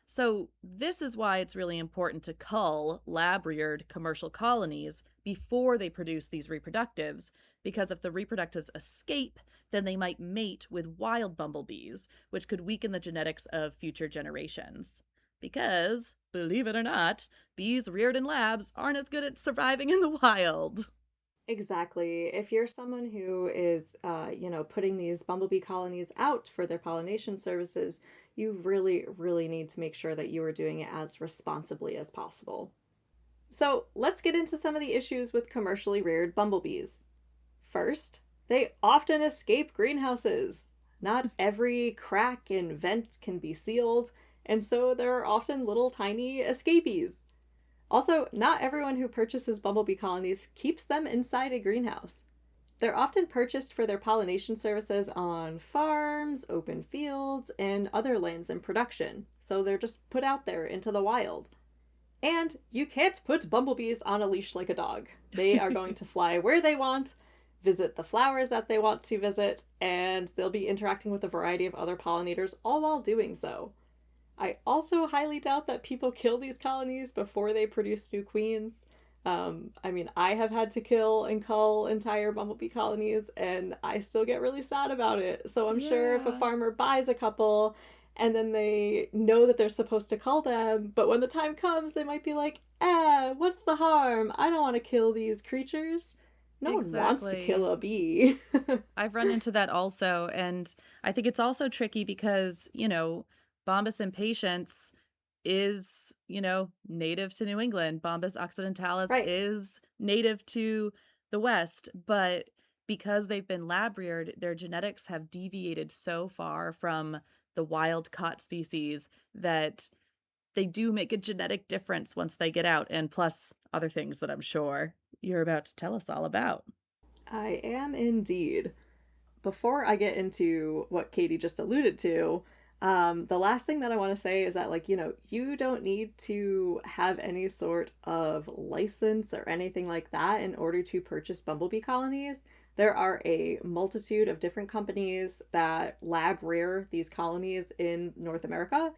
So this is why it's really important to cull lab-reared commercial colonies before they produce these reproductives, because if the reproductives escape, then they might mate with wild bumblebees, which could weaken the genetics of future generations. Because, believe it or not, bees reared in labs aren't as good at surviving in the wild. Exactly. If you're someone who is, putting these bumblebee colonies out for their pollination services, you really, really need to make sure that you are doing it as responsibly as possible. So let's get into some of the issues with commercially reared bumblebees. First, they often escape greenhouses. Not every crack and vent can be sealed, and so there are often little tiny escapees. Also, not everyone who purchases bumblebee colonies keeps them inside a greenhouse. They're often purchased for their pollination services on farms, open fields, and other lands in production, so they're just put out there into the wild. And you can't put bumblebees on a leash like a dog. They are going to fly where they want, visit the flowers that they want to visit, and they'll be interacting with a variety of other pollinators, all while doing so. I also highly doubt that people kill these colonies before they produce new queens. I have had to kill and cull entire bumblebee colonies, and I still get really sad about it. So I'm sure if a farmer buys a couple, and then they know that they're supposed to cull them, but when the time comes, they might be like, what's the harm? I don't want to kill these creatures. No one wants to kill a bee. I've run into that also, and I think it's also tricky because, Bombus impatiens is, native to New England. Bombus occidentalis is native to the West, but because they've been lab reared, their genetics have deviated so far from the wild caught species that they do make a genetic difference once they get out, and plus other things that I'm sure you're about to tell us all about. I am indeed. Before I get into what Katie just alluded to, the last thing that I want to say is that, you don't need to have any sort of license or anything like that in order to purchase bumblebee colonies. There are a multitude of different companies that lab rear these colonies in North America,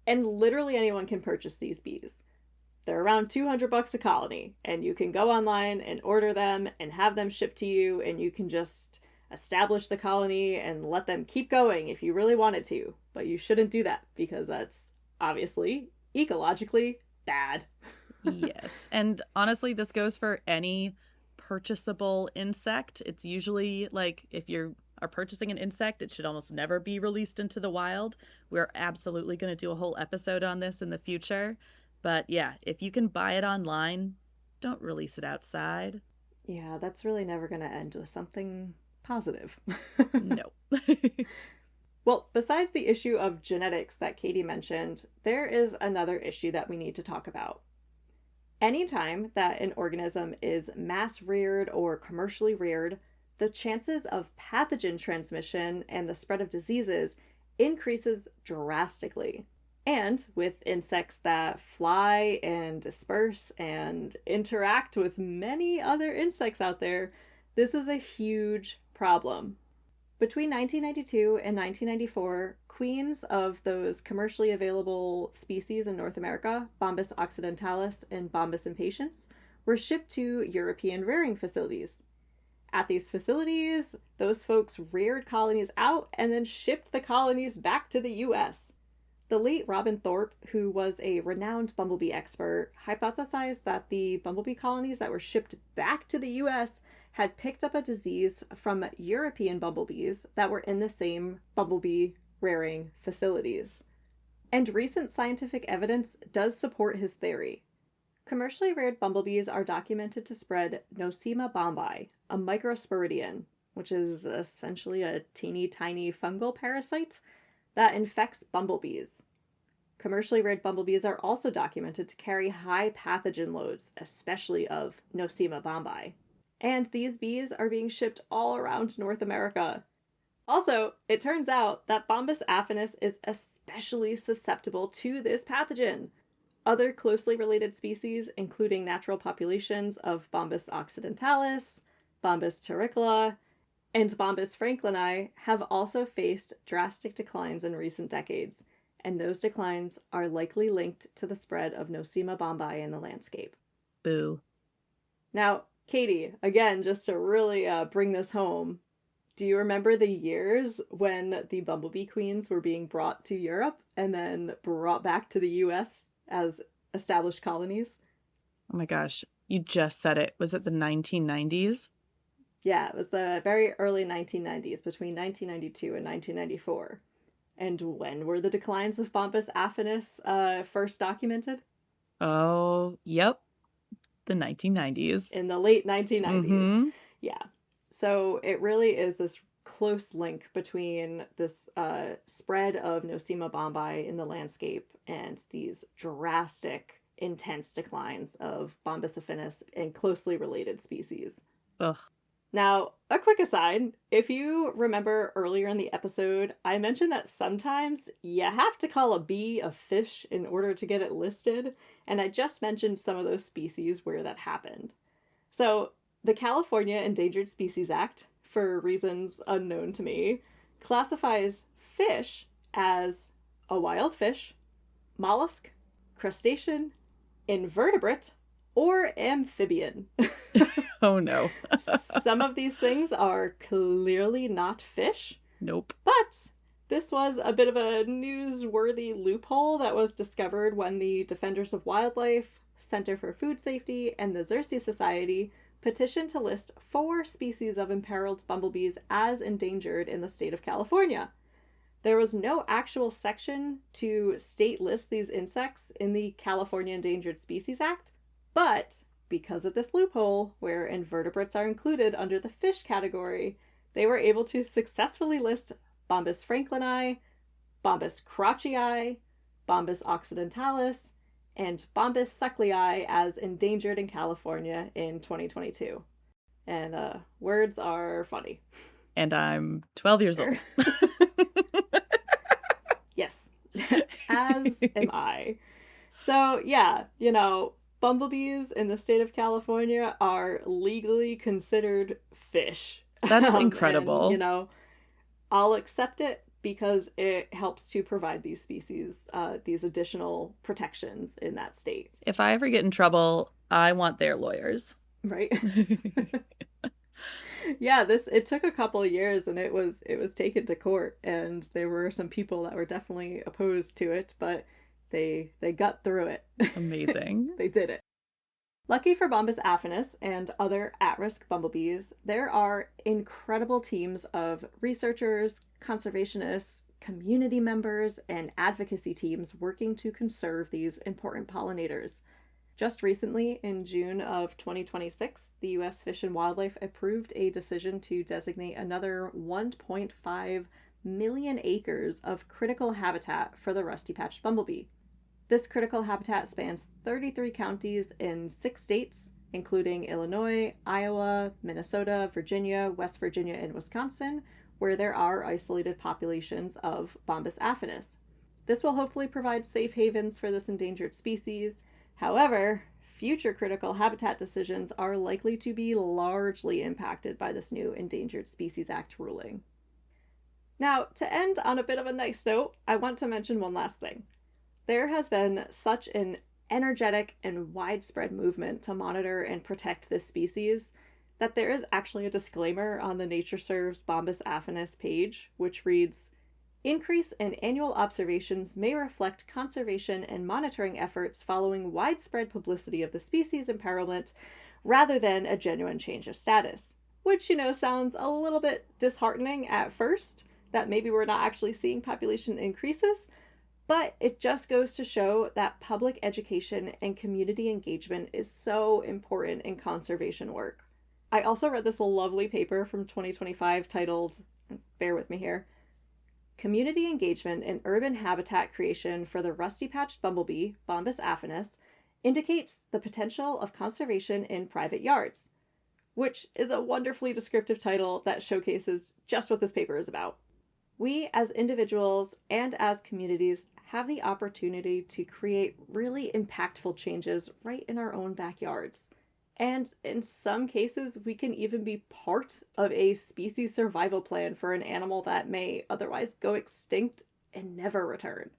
and literally anyone can purchase these bees. They're around $200 a colony, and you can go online and order them and have them shipped to you, and you can just establish the colony and let them keep going if you really wanted to. But you shouldn't do that because that's obviously ecologically bad. Yes. And honestly, this goes for any purchasable insect. It's usually if you're are purchasing an insect, it should almost never be released into the wild. We're absolutely going to do a whole episode on this in the future. But yeah, if you can buy it online, don't release it outside. Yeah, that's really never going to end with something positive. No. Well, besides the issue of genetics that Katie mentioned, there is another issue that we need to talk about. Anytime that an organism is mass reared or commercially reared, the chances of pathogen transmission and the spread of diseases increases drastically. And with insects that fly and disperse and interact with many other insects out there, this is a huge problem. Between 1992 and 1994, queens of those commercially available species in North America, Bombus occidentalis and Bombus impatiens, were shipped to European rearing facilities. At these facilities, those folks reared colonies out and then shipped the colonies back to the US. The late Robin Thorpe, who was a renowned bumblebee expert, hypothesized that the bumblebee colonies that were shipped back to the US had picked up a disease from European bumblebees that were in the same bumblebee rearing facilities. And recent scientific evidence does support his theory. Commercially reared bumblebees are documented to spread Nosema bombi, a microsporidian, which is essentially a teeny tiny fungal parasite that infects bumblebees. Commercially reared bumblebees are also documented to carry high pathogen loads, especially of Nosema bombi. And these bees are being shipped all around North America. Also, it turns out that Bombus affinis is especially susceptible to this pathogen. Other closely related species, including natural populations of Bombus occidentalis, Bombus terricola, and Bombus franklini, have also faced drastic declines in recent decades, and those declines are likely linked to the spread of Nosema bombi in the landscape. Boo. Now, Katie, again, just to really bring this home, do you remember the years when the bumblebee queens were being brought to Europe and then brought back to the US as established colonies? Oh my gosh, you just said it. Was it the 1990s? Yeah, it was the very early 1990s, between 1992 and 1994. And when were the declines of Bombus affinis first documented? Oh, yep. The 1990s. In the late 1990s. Mm-hmm. Yeah. So it really is this close link between this spread of Nosema bombi in the landscape and these drastic, intense declines of Bombus affinis and closely related species. Ugh. Now, a quick aside, if you remember earlier in the episode, I mentioned that sometimes you have to call a bee a fish in order to get it listed, and I just mentioned some of those species where that happened. So, the California Endangered Species Act, for reasons unknown to me, classifies fish as a wild fish, mollusk, crustacean, invertebrate, or amphibian. Oh no. Some of these things are clearly not fish. Nope. But this was a bit of a newsworthy loophole that was discovered when the Defenders of Wildlife, Center for Food Safety, and the Xerces Society petitioned to list 4 species of imperiled bumblebees as endangered in the state of California. There was no actual section to state list these insects in the California Endangered Species Act, but because of this loophole, where invertebrates are included under the fish category, they were able to successfully list Bombus franklini, Bombus crotchii, Bombus occidentalis, and Bombus sucklei as endangered in California in 2022. And words are funny. And I'm 12 years old. Yes, as am I. So yeah, you know, bumblebees in the state of California are legally considered fish. That's incredible. And, you know, I'll accept it because it helps to provide these species these additional protections in that state. If I ever get in trouble, I want their lawyers. Right? Yeah, it took a couple of years and it was taken to court, and there were some people that were definitely opposed to it, but they got through it. Amazing. They did it. Lucky for Bombus affinis and other at-risk bumblebees, there are incredible teams of researchers, conservationists, community members, and advocacy teams working to conserve these important pollinators. Just recently, in June of 2026, the U.S. Fish and Wildlife approved a decision to designate another 1.5 million acres of critical habitat for the Rusty Patched Bumble Bee. This critical habitat spans 33 counties in 6 states, including Illinois, Iowa, Minnesota, Virginia, West Virginia, and Wisconsin, where there are isolated populations of Bombus affinis. This will hopefully provide safe havens for this endangered species. However, future critical habitat decisions are likely to be largely impacted by this new Endangered Species Act ruling. Now, to end on a bit of a nice note, I want to mention one last thing. There has been such an energetic and widespread movement to monitor and protect this species that there is actually a disclaimer on the NatureServe's Bombus affinis page, which reads, "Increase in annual observations may reflect conservation and monitoring efforts following widespread publicity of the species' imperilment rather than a genuine change of status." Which, sounds a little bit disheartening at first, that maybe we're not actually seeing population increases, but it just goes to show that public education and community engagement is so important in conservation work. I also read this lovely paper from 2025 titled, bear with me here, "Community Engagement in Urban Habitat Creation for the Rusty Patched Bumble Bee, Bombus affinis, Indicates the Potential of Conservation in Private Yards," which is a wonderfully descriptive title that showcases just what this paper is about. We as individuals and as communities have the opportunity to create really impactful changes right in our own backyards. And in some cases, we can even be part of a species survival plan for an animal that may otherwise go extinct and never return.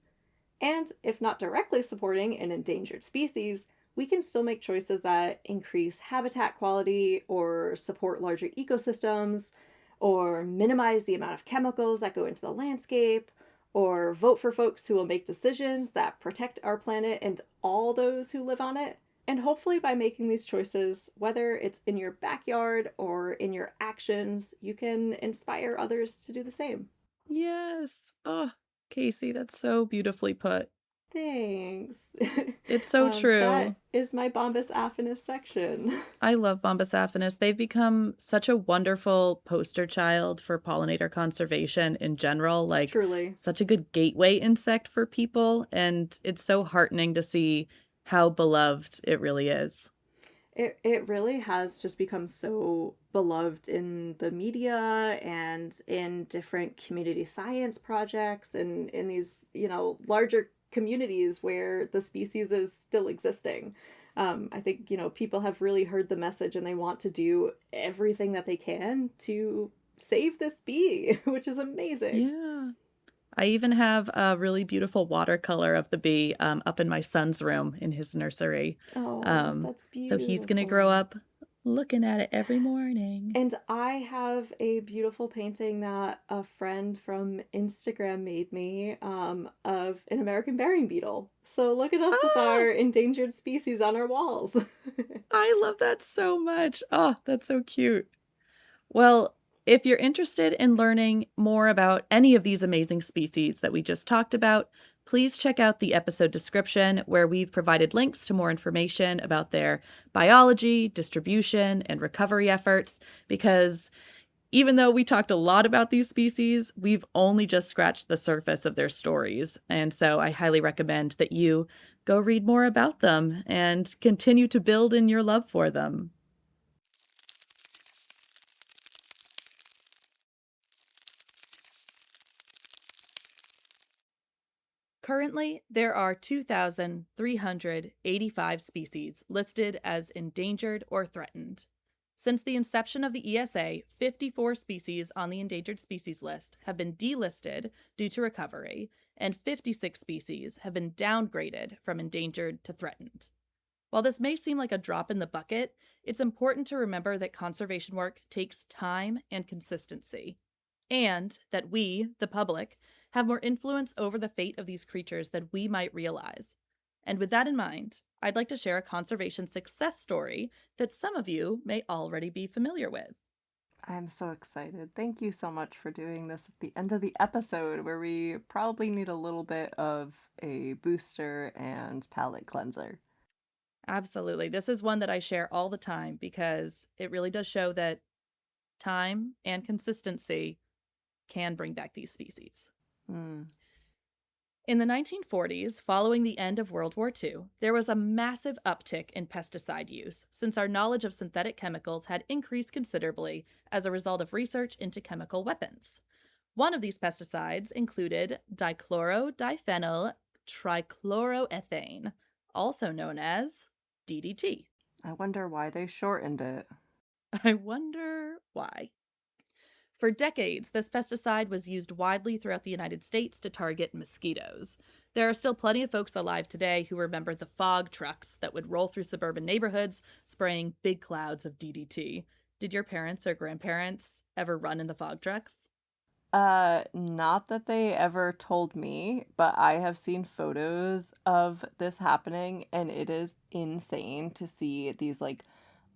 And if not directly supporting an endangered species, we can still make choices that increase habitat quality or support larger ecosystems, or minimize the amount of chemicals that go into the landscape, or vote for folks who will make decisions that protect our planet and all those who live on it. And hopefully by making these choices, whether it's in your backyard or in your actions, you can inspire others to do the same. Yes. Oh, Casey, that's so beautifully put. Thanks. It's so true. That is my Bombus affinis section. I love Bombus affinis. They've become such a wonderful poster child for pollinator conservation in general. Like, Truly. Such a good gateway insect for people. And it's so heartening to see how beloved it really is. It really has just become so beloved in the media and in different community science projects and in these, larger communities where the species is still existing. I think, people have really heard the message and they want to do everything that they can to save this bee, which is amazing. Yeah. I even have a really beautiful watercolor of the bee up in my son's room in his nursery. Oh, that's beautiful. So he's going to grow up looking at it every morning. And I have a beautiful painting that a friend from Instagram made me of an American Burying Beetle. So look at us with our endangered species on our walls. I love that so much. Oh, that's so cute. Well, if you're interested in learning more about any of these amazing species that we just talked about, please check out the episode description where we've provided links to more information about their biology, distribution, and recovery efforts, because even though we talked a lot about these species, we've only just scratched the surface of their stories. And so I highly recommend that you go read more about them and continue to build in your love for them. Currently, there are 2,385 species listed as endangered or threatened. Since the inception of the ESA, 54 species on the endangered species list have been delisted due to recovery, and 56 species have been downgraded from endangered to threatened. While this may seem like a drop in the bucket, it's important to remember that conservation work takes time and consistency, and that we, the public, have more influence over the fate of these creatures than we might realize. And with that in mind, I'd like to share a conservation success story that some of you may already be familiar with. I'm so excited. Thank you so much for doing this at the end of the episode where we probably need a little bit of a booster and palate cleanser. Absolutely. This is one that I share all the time because it really does show that time and consistency can bring back these species. Mm. In the 1940s, following the end of World War II, there was a massive uptick in pesticide use since our knowledge of synthetic chemicals had increased considerably as a result of research into chemical weapons. One of these pesticides included dichlorodiphenyl trichloroethane, also known as DDT. I wonder why they shortened it. I wonder why. For decades, this pesticide was used widely throughout the United States to target mosquitoes. There are still plenty of folks alive today who remember the fog trucks that would roll through suburban neighborhoods spraying big clouds of DDT. Did your parents or grandparents ever run in the fog trucks? Not that they ever told me, but I have seen photos of this happening, and it is insane to see these like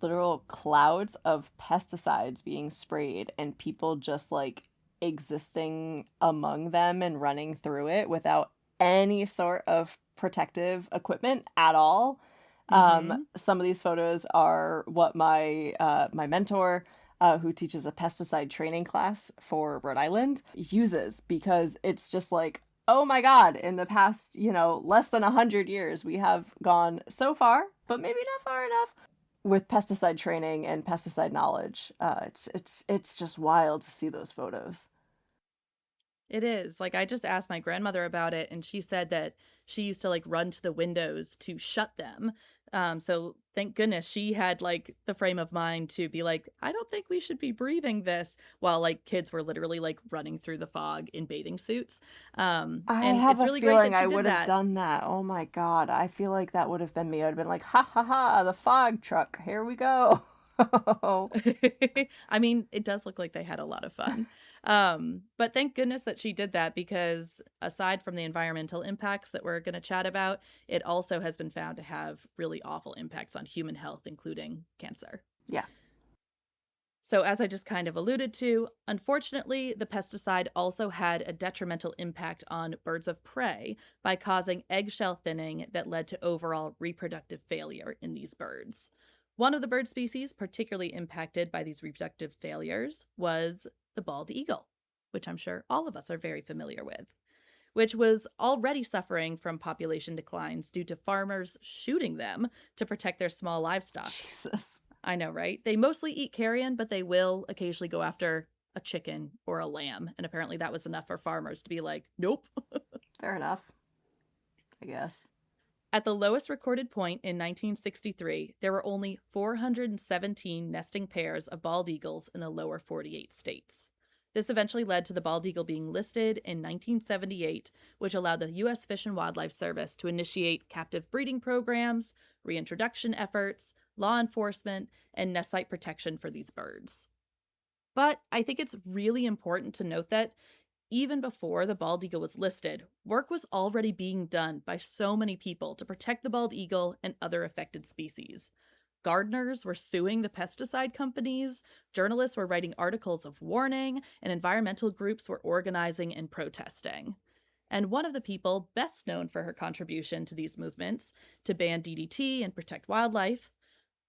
literal clouds of pesticides being sprayed and people just like existing among them and running through it without any sort of protective equipment at all. Some of these photos are what my mentor, who teaches a pesticide training class for Rhode Island, uses, because it's just like, oh my God, in the past, less than 100 years, we have gone so far, but maybe not far enough with pesticide training and pesticide knowledge. It's just wild to see those photos. It is. Like, I just asked my grandmother about it, and she said that she used to, like, run to the windows to shut them. So thank goodness she had, like, the frame of mind to be like, I don't think we should be breathing this, while, like, kids were literally, like, running through the fog in bathing suits. I And have it's a really great feeling that she I did would have that. done that. Oh my God. I feel like that would have been me. I would have been like, ha ha ha, the fog truck. Here we go. I mean, it does look like they had a lot of fun. But thank goodness that she did that, because aside from the environmental impacts that we're going to chat about, it also has been found to have really awful impacts on human health, including cancer. Yeah. So as I just kind of alluded to, unfortunately, the pesticide also had a detrimental impact on birds of prey by causing eggshell thinning that led to overall reproductive failure in these birds. One of the bird species particularly impacted by these reproductive failures was the bald eagle, which I'm sure all of us are very familiar with, which was already suffering from population declines due to farmers shooting them to protect their small livestock. Jesus. I know, right? They mostly eat carrion, but they will occasionally go after a chicken or a lamb. And apparently that was enough for farmers to be like, nope. Fair enough, I guess. At the lowest recorded point in 1963, there were only 417 nesting pairs of bald eagles in the lower 48 states. This eventually led to the bald eagle being listed in 1978, which allowed the U.S. Fish and Wildlife Service to initiate captive breeding programs, reintroduction efforts, law enforcement, and nest site protection for these birds. But I think it's really important to note that even before the bald eagle was listed, work was already being done by so many people to protect the bald eagle and other affected species. Gardeners were suing the pesticide companies, journalists were writing articles of warning, and environmental groups were organizing and protesting. And one of the people best known for her contribution to these movements to ban DDT and protect wildlife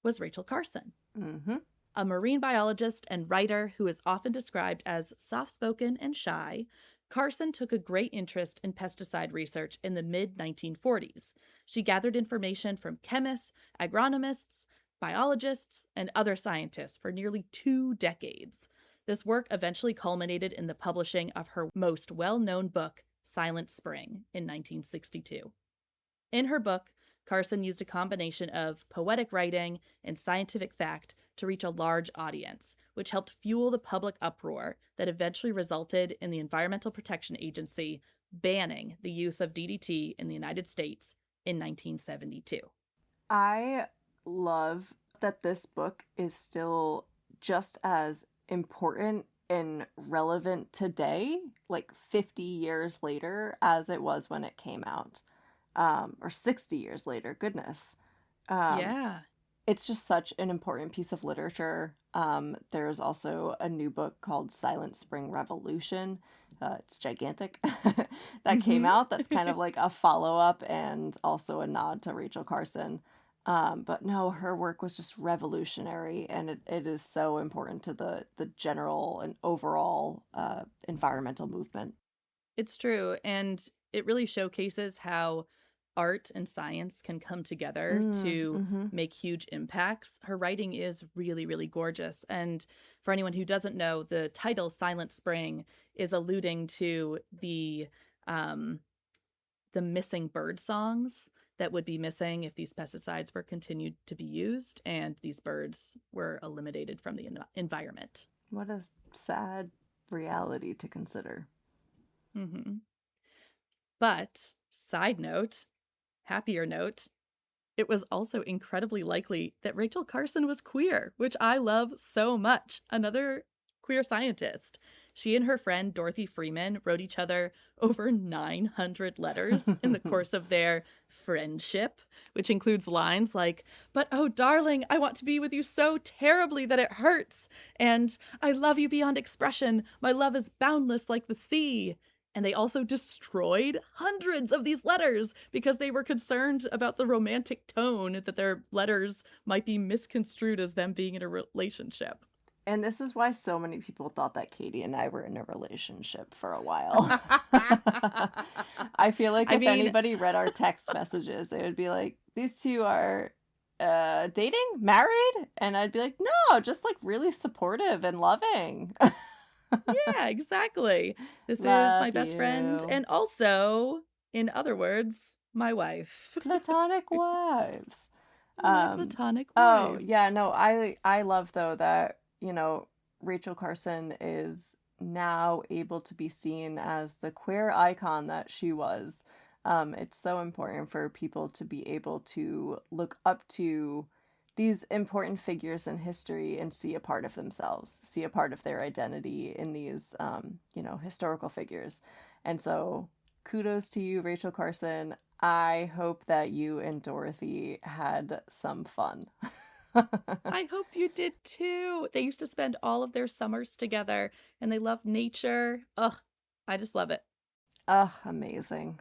was Rachel Carson. Mm-hmm. A marine biologist and writer who is often described as soft-spoken and shy, Carson took a great interest in pesticide research in the mid-1940s. She gathered information from chemists, agronomists, biologists, and other scientists for nearly 2 decades. This work eventually culminated in the publishing of her most well-known book, Silent Spring, in 1962. In her book, Carson used a combination of poetic writing and scientific fact to reach a large audience, which helped fuel the public uproar that eventually resulted in the Environmental Protection Agency banning the use of DDT in the United States in 1972. I love that this book is still just as important and relevant today, like 50 years later, as it was when it came out. or 60 years later, goodness. Um, Yeah. it's just such an important piece of literature. There's also a new book called Silent Spring Revolution. It's gigantic. That came Mm-hmm. out. That's kind of like a follow-up and also a nod to Rachel Carson. But no, her work was just revolutionary, and it is so important to the general and overall environmental movement. It's true. And it really showcases how art and science can come together to Mm-hmm. make huge impacts. Her writing is really, really gorgeous. And for anyone who doesn't know, the title Silent Spring is alluding to um, the missing bird songs that would be missing if these pesticides were continued to be used and these birds were eliminated from the environment. What a sad reality to consider. Mm-hmm. But, side note, happier note, it was also incredibly likely that Rachel Carson was queer, which I love so much. Another queer scientist. She and her friend Dorothy Freeman wrote each other over 900 letters in the course of their friendship, which includes lines like, "But oh, darling, I want to be with you so terribly that it hurts," and "I love you beyond expression. My love is boundless like the sea." And they also destroyed hundreds of these letters because they were concerned about the romantic tone that their letters might be misconstrued as them being in a relationship. And this is why so many people thought that Katie and I were in a relationship for a while. I feel like I if mean, anybody read our text messages, they would be like, these two are dating? Married? And I'd be like, no, just like really supportive and loving. yeah, exactly. This is my Love best friend you. and also, in other words, my wife. Platonic wives. My platonic Oh, wife. yeah, no, I love though that, Rachel Carson is now able to be seen as the queer icon that she was. It's so important for people to be able to look up to these important figures in history and see a part of themselves, see a part of their identity in these, historical figures. And so kudos to you, Rachel Carson. I hope that you and Dorothy had some fun. I hope you did too. They used to spend all of their summers together and they love nature. Ugh, I just love it. Amazing.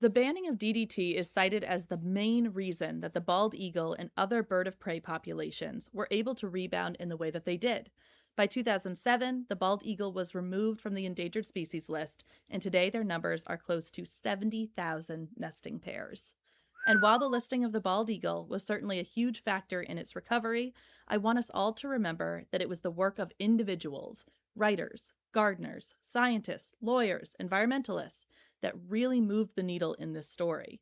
The banning of DDT is cited as the main reason that the bald eagle and other bird of prey populations were able to rebound in the way that they did. By 2007, the bald eagle was removed from the endangered species list, and today their numbers are close to 70,000 nesting pairs. And while the listing of the bald eagle was certainly a huge factor in its recovery, I want us all to remember that it was the work of individuals, writers, gardeners, scientists, lawyers, environmentalists, that really moved the needle in this story.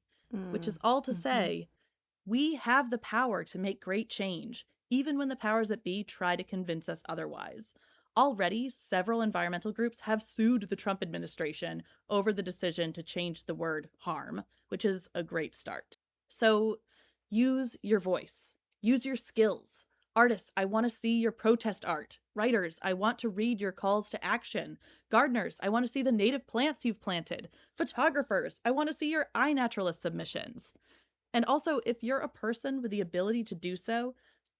Which is all to say, we have the power to make great change, even when the powers that be try to convince us otherwise. Already, several environmental groups have sued the Trump administration over the decision to change the word harm, which is a great start. So use your voice, use your skills. Artists, I want to see your protest art. Writers, I want to read your calls to action. Gardeners, I want to see the native plants you've planted. Photographers, I want to see your iNaturalist submissions. And also, if you're a person with the ability to do so,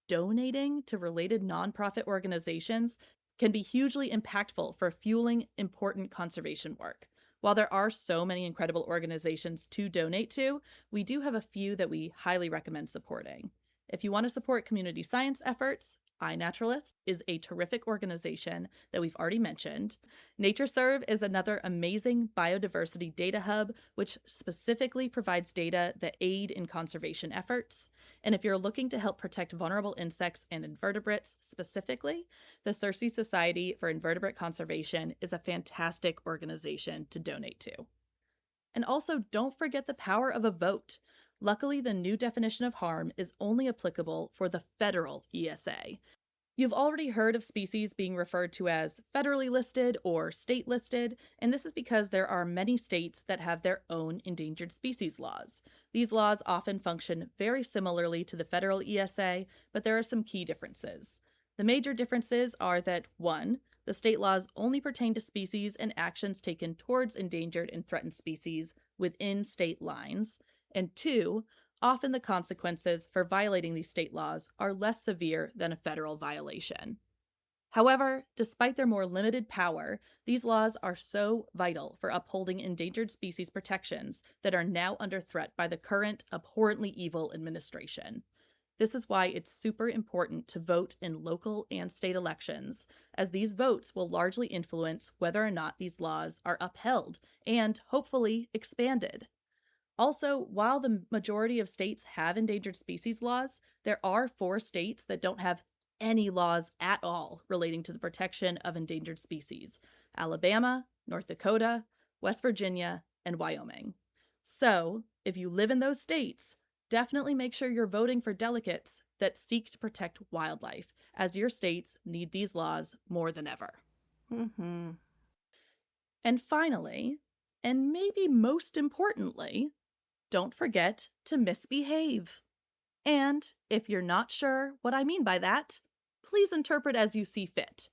donating to related nonprofit organizations can be hugely impactful for fueling important conservation work. While there are so many incredible organizations to donate to, we do have a few that we highly recommend supporting. If you want to support community science efforts, iNaturalist is a terrific organization that we've already mentioned. NatureServe is another amazing biodiversity data hub, which specifically provides data that aid in conservation efforts. And if you're looking to help protect vulnerable insects and invertebrates specifically, the Circe Society for Invertebrate Conservation is a fantastic organization to donate to. And also, don't forget the power of a vote. Luckily, the new definition of harm is only applicable for the federal ESA. You've already heard of species being referred to as federally listed or state listed, and this is because there are many states that have their own endangered species laws. These laws often function very similarly to the federal ESA, but there are some key differences. The major differences are that 1. The state laws only pertain to species and actions taken towards endangered and threatened species within state lines, And 2, often the consequences for violating these state laws are less severe than a federal violation. However, despite their more limited power, these laws are so vital for upholding endangered species protections that are now under threat by the current abhorrently evil administration. This is why it's super important to vote in local and state elections, as these votes will largely influence whether or not these laws are upheld and, hopefully, expanded. Also, while the majority of states have endangered species laws, there are 4 states that don't have any laws at all relating to the protection of endangered species: Alabama, North Dakota, West Virginia, and Wyoming. So, if you live in those states, definitely make sure you're voting for delegates that seek to protect wildlife, as your states need these laws more than ever. Mm-hmm. And finally, and maybe most importantly, don't forget to misbehave. And if you're not sure what I mean by that, please interpret as you see fit.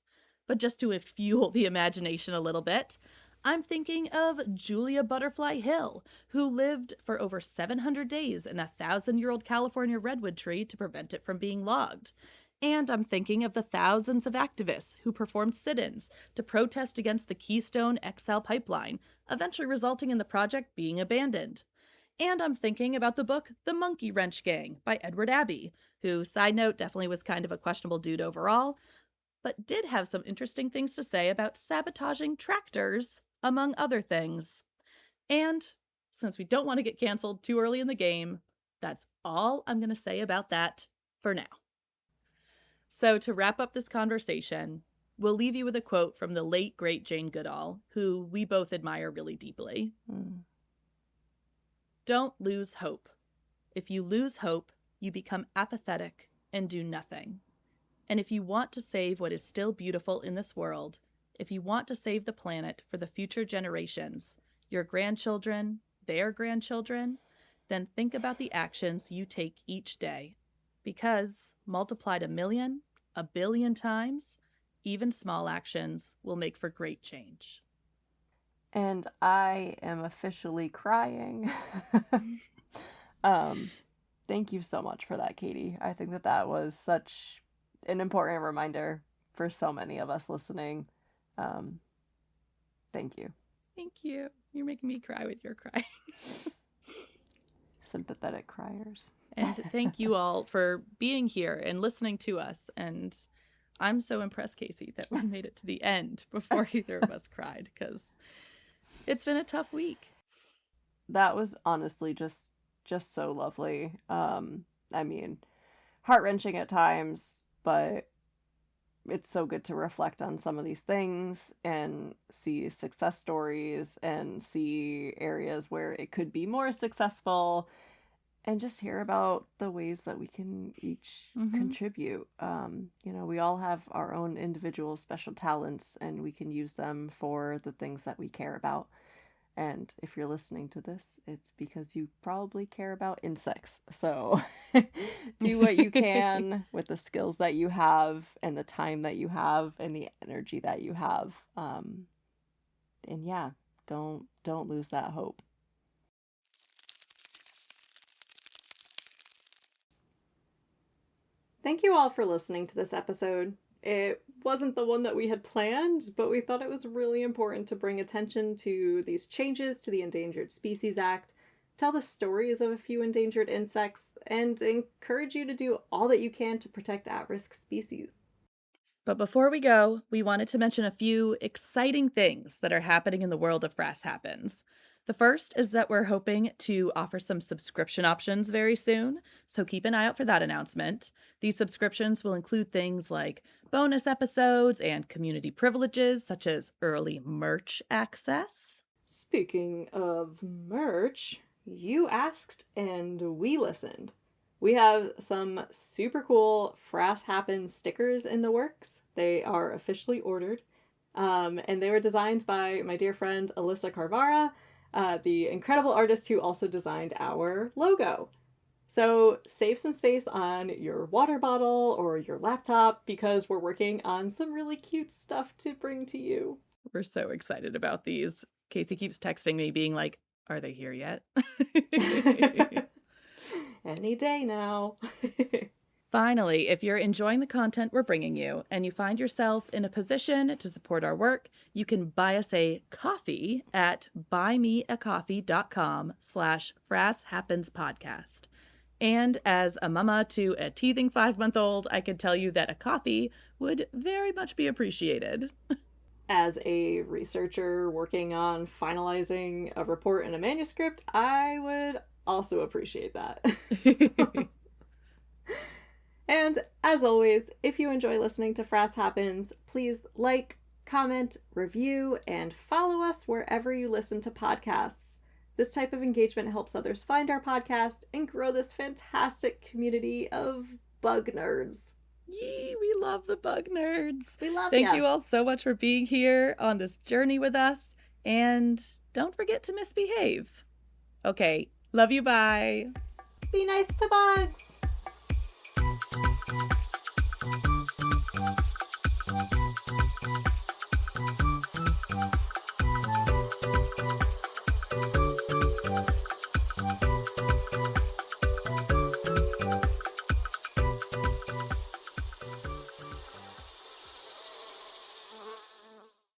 But just to fuel the imagination a little bit, I'm thinking of Julia Butterfly Hill, who lived for over 700 days in a 1,000-year-old California redwood tree to prevent it from being logged. And I'm thinking of the thousands of activists who performed sit-ins to protest against the Keystone XL pipeline, eventually resulting in the project being abandoned. And I'm thinking about the book The Monkey Wrench Gang by Edward Abbey, who, side note, definitely was kind of a questionable dude overall, but did have some interesting things to say about sabotaging tractors, among other things. And since we don't want to get canceled too early in the game, that's all I'm going to say about that for now. So to wrap up this conversation, we'll leave you with a quote from the late, great Jane Goodall, who we both admire really deeply. Don't lose hope. If you lose hope, you become apathetic and do nothing. And if you want to save what is still beautiful in this world, if you want to save the planet for the future generations, your grandchildren, their grandchildren, then think about the actions you take each day. Because, multiplied 1,000,000, 1,000,000,000 times, even small actions will make for great change. And I am officially crying. Thank you so much for that, Katie. I think that was such an important reminder for so many of us listening. Thank you. Thank you. You're making me cry with your crying. Sympathetic criers. And thank you all for being here and listening to us. And I'm so impressed, Casey, that we made it to the end before either of us cried, because it's been a tough week. That was honestly just so lovely. I mean, heart-wrenching at times, but it's so good to reflect on some of these things and see success stories and see areas where it could be more successful and just hear about the ways that we can each contribute. We all have our own individual special talents and we can use them for the things that we care about. And if you're listening to this, it's because you probably care about insects. So do what you can with the skills that you have and the time that you have and the energy that you have. And yeah, don't lose that hope. Thank you all for listening to this episode. It wasn't the one that we had planned, but we thought it was really important to bring attention to these changes to the Endangered Species Act, tell the stories of a few endangered insects, and encourage you to do all that you can to protect at-risk species. But before we go, we wanted to mention a few exciting things that are happening in the world of Frass Happens. The first is that we're hoping to offer some subscription options very soon, so keep an eye out for that announcement. These subscriptions will include things like bonus episodes and community privileges, such as early merch access. Speaking of merch, you asked and we listened. We have some super cool Frass Happens stickers in the works. They are officially ordered, and they were designed by my dear friend Alyssa Carvara, the incredible artist who also designed our logo. So save some space on your water bottle or your laptop because we're working on some really cute stuff to bring to you. We're so excited about these. Casey keeps texting me being like, Are they here yet? Any day now. Finally, if you're enjoying the content we're bringing you and you find yourself in a position to support our work, you can buy us a coffee at buymeacoffee.com/FrassHappensPodcast. And as a mama to a teething 5-month-old, I can tell you that a coffee would very much be appreciated. As a researcher working on finalizing a report and a manuscript, I would also appreciate that. And as always, if you enjoy listening to Frass Happens, please like, comment, review, and follow us wherever you listen to podcasts. This type of engagement helps others find our podcast and grow this fantastic community of bug nerds. Yee, we love the bug nerds. We love Thank you all so much for being here on this journey with us. And don't forget to misbehave. Okay, love you, bye. Be nice to bugs.